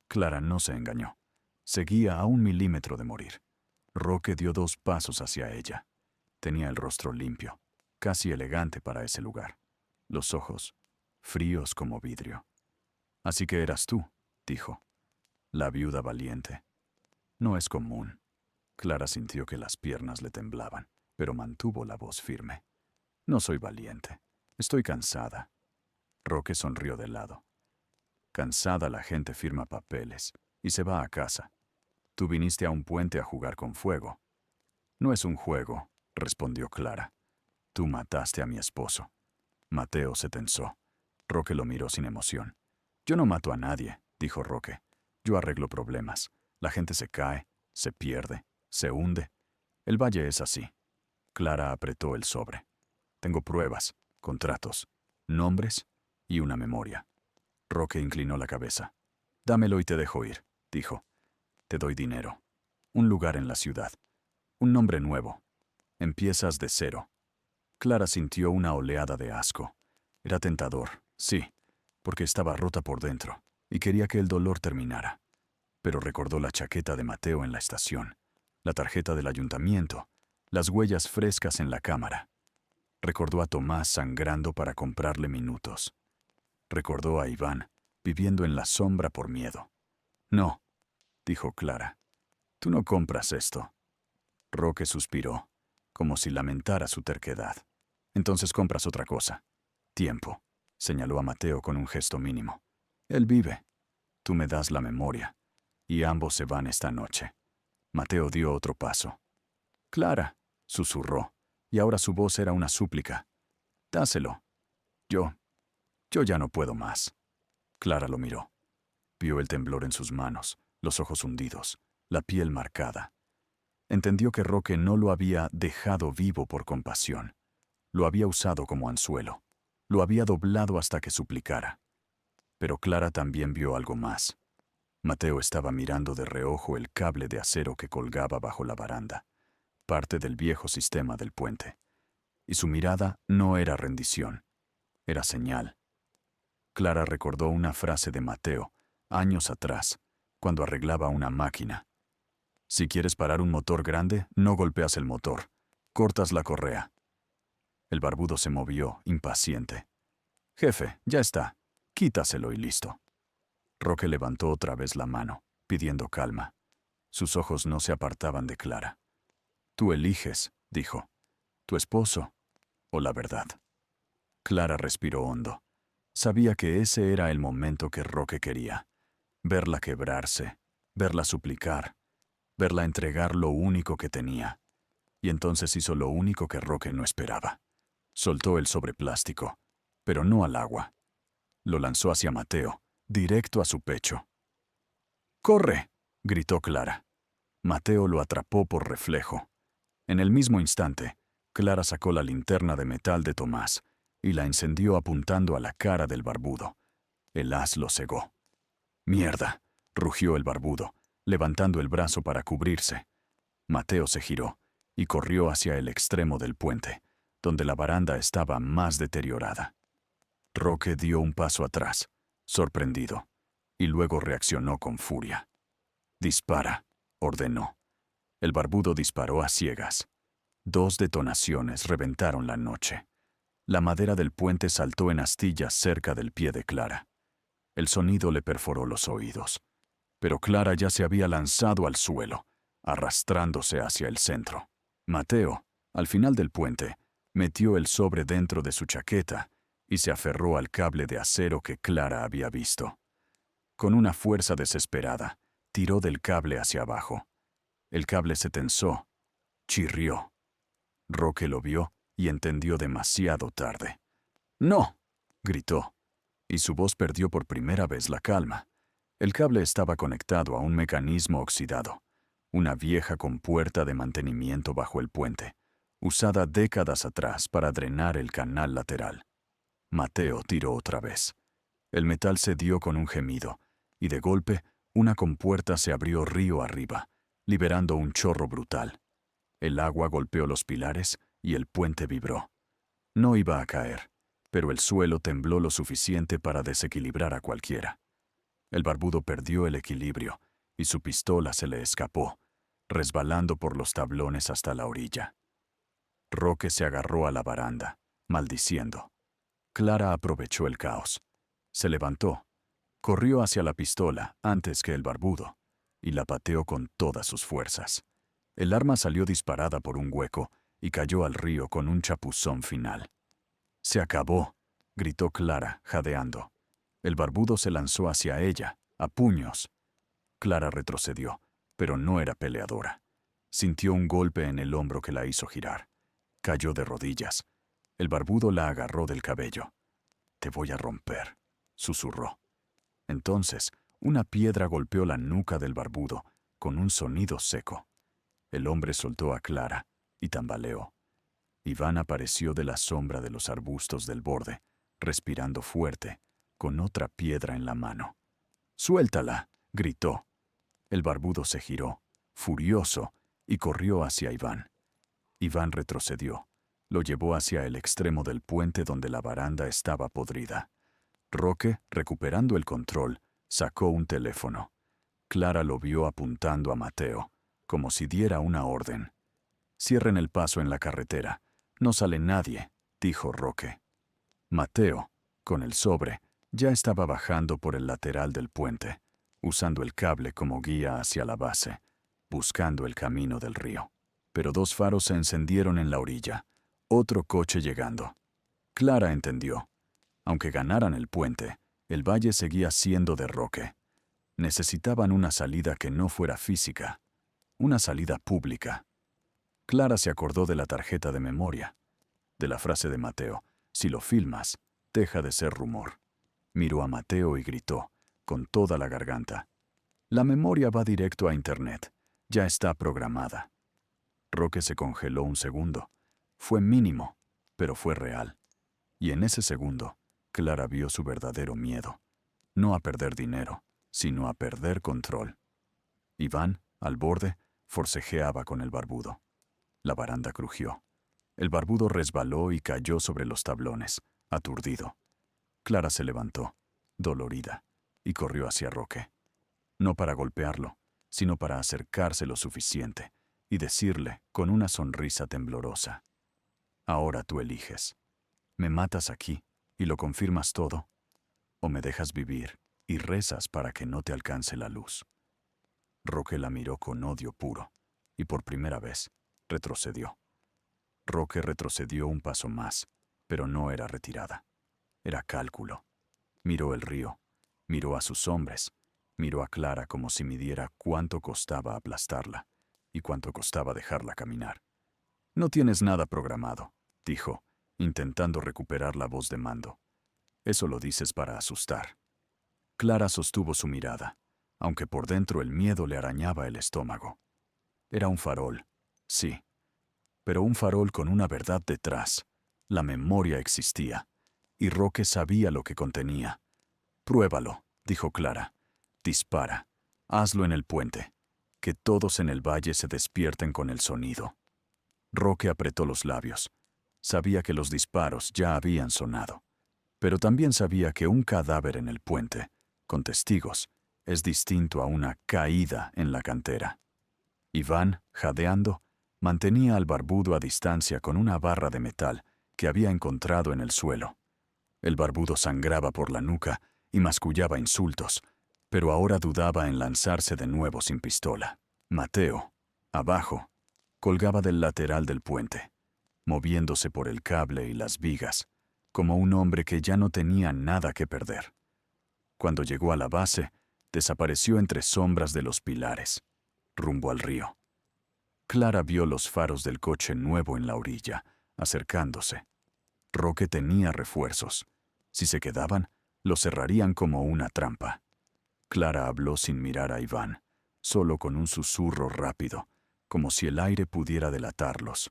Clara no se engañó. Seguía a 1 milímetro de morir. Roque dio 2 pasos hacia ella. Tenía el rostro limpio, casi elegante para ese lugar. Los ojos, fríos como vidrio. «Así que eras tú», dijo. «La viuda valiente». No es común. Clara sintió que las piernas le temblaban, pero mantuvo la voz firme. «No soy valiente. Estoy cansada». Roque sonrió de lado. «Cansada la gente firma papeles y se va a casa. Tú viniste a un puente a jugar con fuego». «No es un juego», respondió Clara. «Tú mataste a mi esposo». Mateo se tensó. Roque lo miró sin emoción. «Yo no mato a nadie», dijo Roque. «Yo arreglo problemas. La gente se cae, se pierde, se hunde. El valle es así». Clara apretó el sobre. «Tengo pruebas, contratos, nombres y una memoria». Roque inclinó la cabeza. «Dámelo y te dejo ir», dijo. «Te doy dinero. Un lugar en la ciudad. Un nombre nuevo. Empiezas de cero». Clara sintió una oleada de asco. Era tentador, sí, porque estaba rota por dentro y quería que el dolor terminara. Pero recordó la chaqueta de Mateo en la estación, la tarjeta del ayuntamiento, las huellas frescas en la cámara. Recordó a Tomás sangrando para comprarle minutos. Recordó a Iván, viviendo en la sombra por miedo. «No», dijo Clara, «tú no compras esto». Roque suspiró, como si lamentara su terquedad. «Entonces compras otra cosa». «Tiempo», señaló a Mateo con un gesto mínimo. «Él vive. Tú me das la memoria. Y ambos se van esta noche». Mateo dio otro paso. «Clara», susurró, y ahora su voz era una súplica. «Dáselo. Yo ya no puedo más». Clara lo miró. Vio el temblor en sus manos, los ojos hundidos, la piel marcada. Entendió que Roque no lo había dejado vivo por compasión. Lo había usado como anzuelo. Lo había doblado hasta que suplicara. Pero Clara también vio algo más. Mateo estaba mirando de reojo el cable de acero que colgaba bajo la baranda, parte del viejo sistema del puente. Y su mirada no era rendición, era señal. Clara recordó una frase de Mateo, años atrás, cuando arreglaba una máquina. «Si quieres parar un motor grande, no golpeas el motor, cortas la correa». El barbudo se movió, impaciente. «Jefe, ya está. Quítaselo y listo». Roque levantó otra vez la mano, pidiendo calma. Sus ojos no se apartaban de Clara. «Tú eliges», dijo. «Tu esposo o la verdad». Clara respiró hondo. Sabía que ese era el momento que Roque quería. Verla quebrarse, verla suplicar, verla entregar lo único que tenía. Y entonces hizo lo único que Roque no esperaba. Soltó el sobre plástico, pero no al agua. Lo lanzó hacia Mateo, directo a su pecho. «¡Corre!», gritó Clara. Mateo lo atrapó por reflejo. En el mismo instante, Clara sacó la linterna de metal de Tomás y la encendió apuntando a la cara del barbudo. El haz lo cegó. «¡Mierda!», rugió el barbudo, levantando el brazo para cubrirse. Mateo se giró y corrió hacia el extremo del puente, donde la baranda estaba más deteriorada. Roque dio un paso atrás, sorprendido, y luego reaccionó con furia. «Dispara», ordenó. El barbudo disparó a ciegas. 2 detonaciones reventaron la noche. La madera del puente saltó en astillas cerca del pie de Clara. El sonido le perforó los oídos. Pero Clara ya se había lanzado al suelo, arrastrándose hacia el centro. Mateo, al final del puente, metió el sobre dentro de su chaqueta y se aferró al cable de acero que Clara había visto. Con una fuerza desesperada, tiró del cable hacia abajo. El cable se tensó, chirrió. Roque lo vio y entendió demasiado tarde. ¡No!, gritó, y su voz perdió por primera vez la calma. El cable estaba conectado a un mecanismo oxidado, una vieja compuerta de mantenimiento bajo el puente, usada décadas atrás para drenar el canal lateral. Mateo tiró otra vez. El metal cedió con un gemido, y de golpe una compuerta se abrió río arriba, liberando un chorro brutal. El agua golpeó los pilares y el puente vibró. No iba a caer, pero el suelo tembló lo suficiente para desequilibrar a cualquiera. El barbudo perdió el equilibrio y su pistola se le escapó, resbalando por los tablones hasta la orilla. Roque se agarró a la baranda, maldiciendo. Clara aprovechó el caos. Se levantó, corrió hacia la pistola antes que el barbudo y la pateó con todas sus fuerzas. El arma salió disparada por un hueco y cayó al río con un chapuzón final. «Se acabó», gritó Clara, jadeando. El barbudo se lanzó hacia ella, a puños. Clara retrocedió, pero no era peleadora. Sintió un golpe en el hombro que la hizo girar. Cayó de rodillas. El barbudo la agarró del cabello. «Te voy a romper», susurró. Entonces, una piedra golpeó la nuca del barbudo, con un sonido seco. El hombre soltó a Clara y tambaleó. Iván apareció de la sombra de los arbustos del borde, respirando fuerte, con otra piedra en la mano. «¡Suéltala!», gritó. El barbudo se giró, furioso, y corrió hacia Iván. Iván retrocedió. Lo llevó hacia el extremo del puente donde la baranda estaba podrida. Roque, recuperando el control, sacó un teléfono. Clara lo vio apuntando a Mateo, como si diera una orden. «Cierren el paso en la carretera. No sale nadie», dijo Roque. Mateo, con el sobre, ya estaba bajando por el lateral del puente, usando el cable como guía hacia la base, buscando el camino del río. Pero dos faros se encendieron en la orilla. Otro coche llegando. Clara entendió. Aunque ganaran el puente, el valle seguía siendo de Roque. Necesitaban una salida que no fuera física, una salida pública. Clara se acordó de la tarjeta de memoria, de la frase de Mateo: «Si lo filmas, deja de ser rumor». Miró a Mateo y gritó, con toda la garganta: «La memoria va directo a Internet. Ya está programada». Roque se congeló un segundo. Fue mínimo, pero fue real. Y en ese segundo, Clara vio su verdadero miedo. No a perder dinero, sino a perder control. Iván, al borde, forcejeaba con el barbudo. La baranda crujió. El barbudo resbaló y cayó sobre los tablones, aturdido. Clara se levantó, dolorida, y corrió hacia Roque. No para golpearlo, sino para acercarse lo suficiente y decirle con una sonrisa temblorosa: «Ahora tú eliges. ¿Me matas aquí y lo confirmas todo? ¿O me dejas vivir y rezas para que no te alcance la luz?» Roque la miró con odio puro, y por primera vez retrocedió. Roque retrocedió un paso más, pero no era retirada. Era cálculo. Miró el río, miró a sus hombres, miró a Clara como si midiera cuánto costaba aplastarla y cuánto costaba dejarla caminar. «No tienes nada programado», dijo, intentando recuperar la voz de mando. «Eso lo dices para asustar». Clara sostuvo su mirada, aunque por dentro el miedo le arañaba el estómago. Era un farol, sí, pero un farol con una verdad detrás. La memoria existía, y Roque sabía lo que contenía. «Pruébalo», dijo Clara. «Dispara. Hazlo en el puente. Que todos en el valle se despierten con el sonido». Roque apretó los labios. Sabía que los disparos ya habían sonado, pero también sabía que un cadáver en el puente, con testigos, es distinto a una caída en la cantera. Iván, jadeando, mantenía al barbudo a distancia con una barra de metal que había encontrado en el suelo. El barbudo sangraba por la nuca y mascullaba insultos, pero ahora dudaba en lanzarse de nuevo sin pistola. Mateo, abajo, colgaba del lateral del puente, moviéndose por el cable y las vigas, como un hombre que ya no tenía nada que perder. Cuando llegó a la base, desapareció entre sombras de los pilares, rumbo al río. Clara vio los faros del coche nuevo en la orilla, acercándose. Roque tenía refuerzos. Si se quedaban, lo cerrarían como una trampa. Clara habló sin mirar a Iván, solo con un susurro rápido, como si el aire pudiera delatarlos.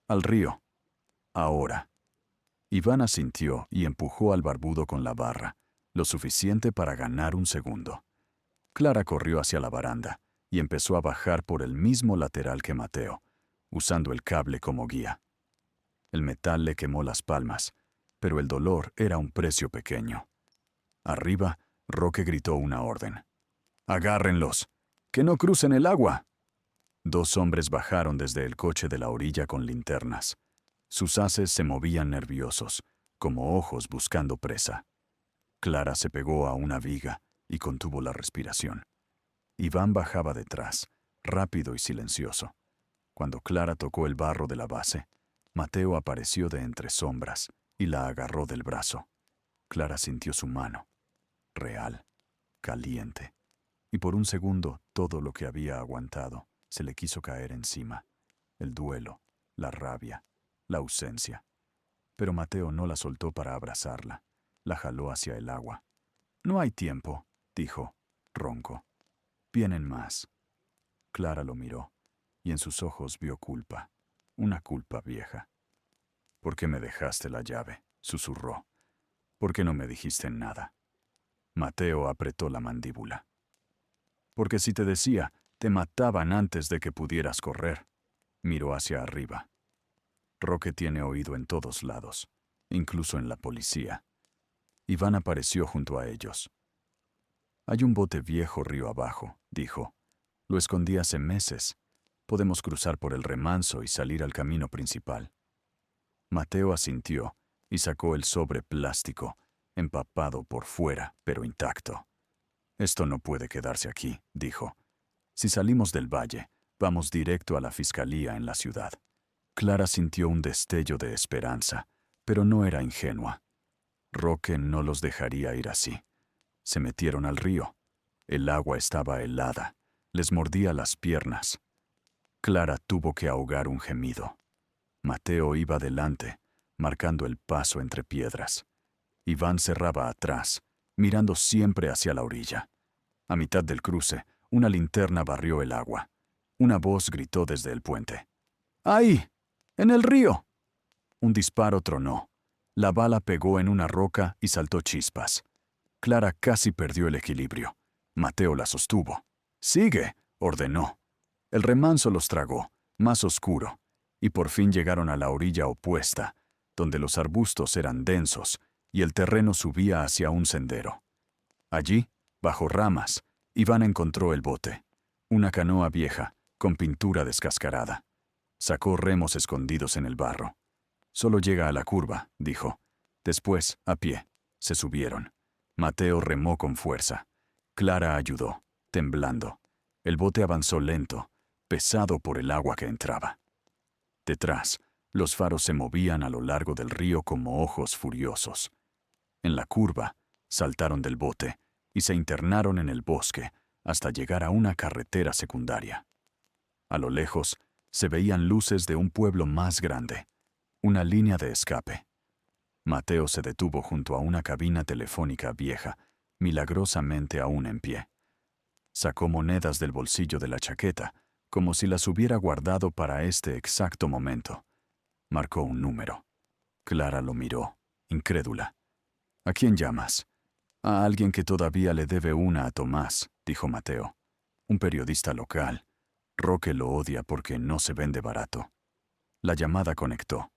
«Al río. Ahora». Iván asintió y empujó al barbudo con la barra, lo suficiente para ganar un segundo. Clara corrió hacia la baranda y empezó a bajar por el mismo lateral que Mateo, usando el cable como guía. El metal le quemó las palmas, pero el dolor era un precio pequeño. Arriba, Roque gritó una orden. «¡Agárrenlos! ¡Que no crucen el agua!». 2 hombres bajaron desde el coche de la orilla con linternas. Sus haces se movían nerviosos, como ojos buscando presa. Clara se pegó a una viga y contuvo la respiración. Iván bajaba detrás, rápido y silencioso. Cuando Clara tocó el barro de la base, Mateo apareció de entre sombras y la agarró del brazo. Clara sintió su mano, real, caliente, y por un segundo todo lo que había aguantado se le quiso caer encima. El duelo, la rabia, la ausencia. Pero Mateo no la soltó para abrazarla. La jaló hacia el agua. «No hay tiempo», dijo, ronco. «Vienen más». Clara lo miró, y en sus ojos vio culpa, una culpa vieja. «¿Por qué me dejaste la llave?», susurró. «¿Por qué no me dijiste nada?». Mateo apretó la mandíbula. «Porque si te decía, te mataban antes de que pudieras correr». Miró hacia arriba. Roque tiene oído en todos lados, incluso en la policía. Iván apareció junto a ellos. «Hay un bote viejo río abajo», dijo. «Lo escondí hace meses. Podemos cruzar por el remanso y salir al camino principal». Mateo asintió y sacó el sobre plástico, empapado por fuera, pero intacto. «Esto no puede quedarse aquí», dijo. «Si salimos del valle, vamos directo a la fiscalía en la ciudad». Clara sintió un destello de esperanza, pero no era ingenua. Roque no los dejaría ir así. Se metieron al río. El agua estaba helada, les mordía las piernas. Clara tuvo que ahogar un gemido. Mateo iba delante, marcando el paso entre piedras. Iván cerraba atrás, mirando siempre hacia la orilla. A mitad del cruce, una linterna barrió el agua. Una voz gritó desde el puente. «¡Ahí! ¡En el río!». Un disparo tronó. La bala pegó en una roca y saltó chispas. Clara casi perdió el equilibrio. Mateo la sostuvo. «¡Sigue!», ordenó. El remanso los tragó, más oscuro, y por fin llegaron a la orilla opuesta, donde los arbustos eran densos y el terreno subía hacia un sendero. Allí, bajo ramas, Iván encontró el bote, una canoa vieja, con pintura descascarada. Sacó remos escondidos en el barro. «Solo llega a la curva», dijo. Después, a pie, se subieron. Mateo remó con fuerza. Clara ayudó, temblando. El bote avanzó lento, pesado por el agua que entraba. Detrás, los faros se movían a lo largo del río como ojos furiosos. En la curva, saltaron del bote y se internaron en el bosque hasta llegar a una carretera secundaria. A lo lejos, se veían luces de un pueblo más grande, una línea de escape. Mateo se detuvo junto a una cabina telefónica vieja, milagrosamente aún en pie. Sacó monedas del bolsillo de la chaqueta, como si las hubiera guardado para este exacto momento. Marcó un número. Clara lo miró, incrédula. «¿A quién llamas?». «A alguien que todavía le debe una a Tomás», dijo Mateo. «Un periodista local. Roque lo odia porque no se vende barato». La llamada conectó.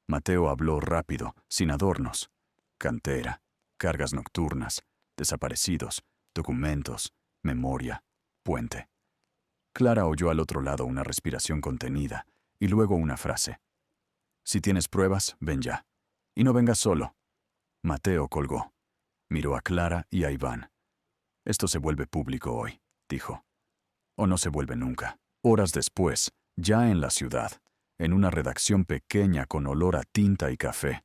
Mateo habló rápido, sin adornos. Cantera, cargas nocturnas, desaparecidos, documentos, memoria, puente. Clara oyó al otro lado una respiración contenida y luego una frase. Si tienes pruebas, ven ya. Y no vengas solo. Mateo colgó. Miró a Clara y a Iván. Esto se vuelve público hoy, dijo. O no se vuelve nunca. Horas después, ya en la ciudad, en una redacción pequeña con olor a tinta y café,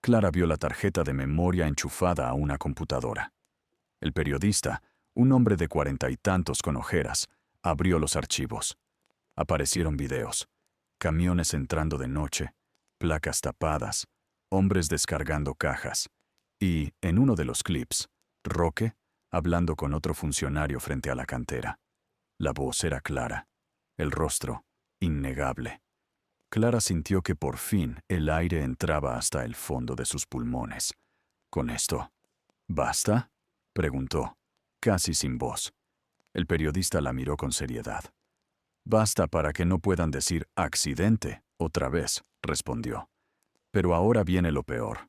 Clara vio la tarjeta de memoria enchufada a una computadora. El periodista, un hombre de 40 y tantos con ojeras, abrió los archivos. Aparecieron videos, camiones entrando de noche, placas tapadas, hombres descargando cajas, y, en uno de los clips, Roque hablando con otro funcionario frente a la cantera. La voz era clara, el rostro innegable. Clara sintió que por fin el aire entraba hasta el fondo de sus pulmones. ¿Con esto? ¿Basta?, preguntó, casi sin voz. El periodista la miró con seriedad. Basta para que no puedan decir accidente otra vez, respondió. Pero ahora viene lo peor.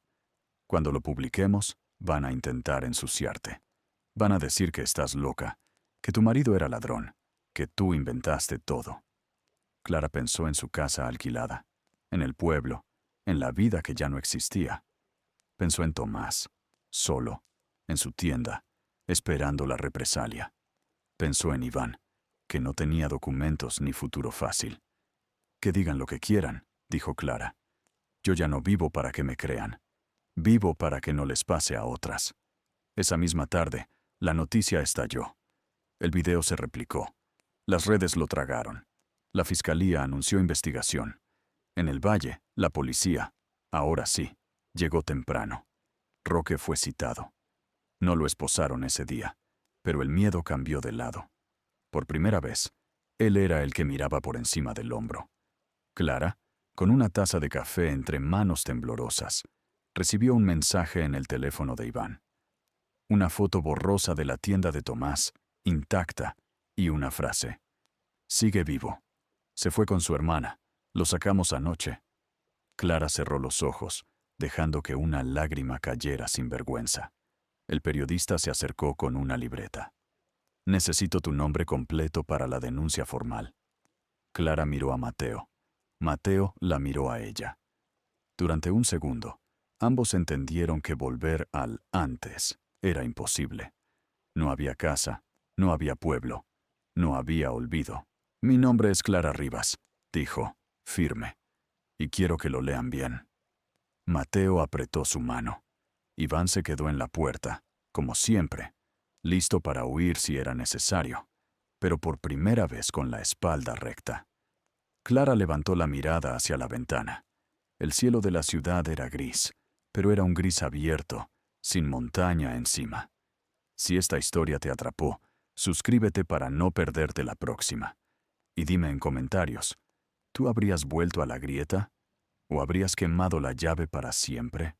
Cuando lo publiquemos, van a intentar ensuciarte. Van a decir que estás loca, que tu marido era ladrón, que tú inventaste todo. Clara pensó en su casa alquilada, en el pueblo, en la vida que ya no existía. Pensó en Tomás, solo, en su tienda, esperando la represalia. Pensó en Iván, que no tenía documentos ni futuro fácil. Que digan lo que quieran, dijo Clara. Yo ya no vivo para que me crean. Vivo para que no les pase a otras. Esa misma tarde, la noticia estalló. El video se replicó. Las redes lo tragaron. La fiscalía anunció investigación. En el valle, la policía, ahora sí, llegó temprano. Roque fue citado. No lo esposaron ese día, pero el miedo cambió de lado. Por primera vez, él era el que miraba por encima del hombro. Clara, con una taza de café entre manos temblorosas, recibió un mensaje en el teléfono de Iván. Una foto borrosa de la tienda de Tomás, intacta, y una frase. Sigue vivo. Se fue con su hermana. Lo sacamos anoche. Clara cerró los ojos, dejando que una lágrima cayera sin vergüenza. El periodista se acercó con una libreta. Necesito tu nombre completo para la denuncia formal. Clara miró a Mateo. Mateo la miró a ella. Durante un segundo, ambos entendieron que volver al antes era imposible. No había casa, no había pueblo, no había olvido. Mi nombre es Clara Rivas, dijo, firme, y quiero que lo lean bien. Mateo apretó su mano. Iván se quedó en la puerta, como siempre, listo para huir si era necesario, pero por primera vez con la espalda recta. Clara levantó la mirada hacia la ventana. El cielo de la ciudad era gris, pero era un gris abierto, sin montaña encima. Si esta historia te atrapó, suscríbete para no perderte la próxima. Y dime en comentarios, ¿tú habrías vuelto a la grieta? ¿O habrías quemado la llave para siempre?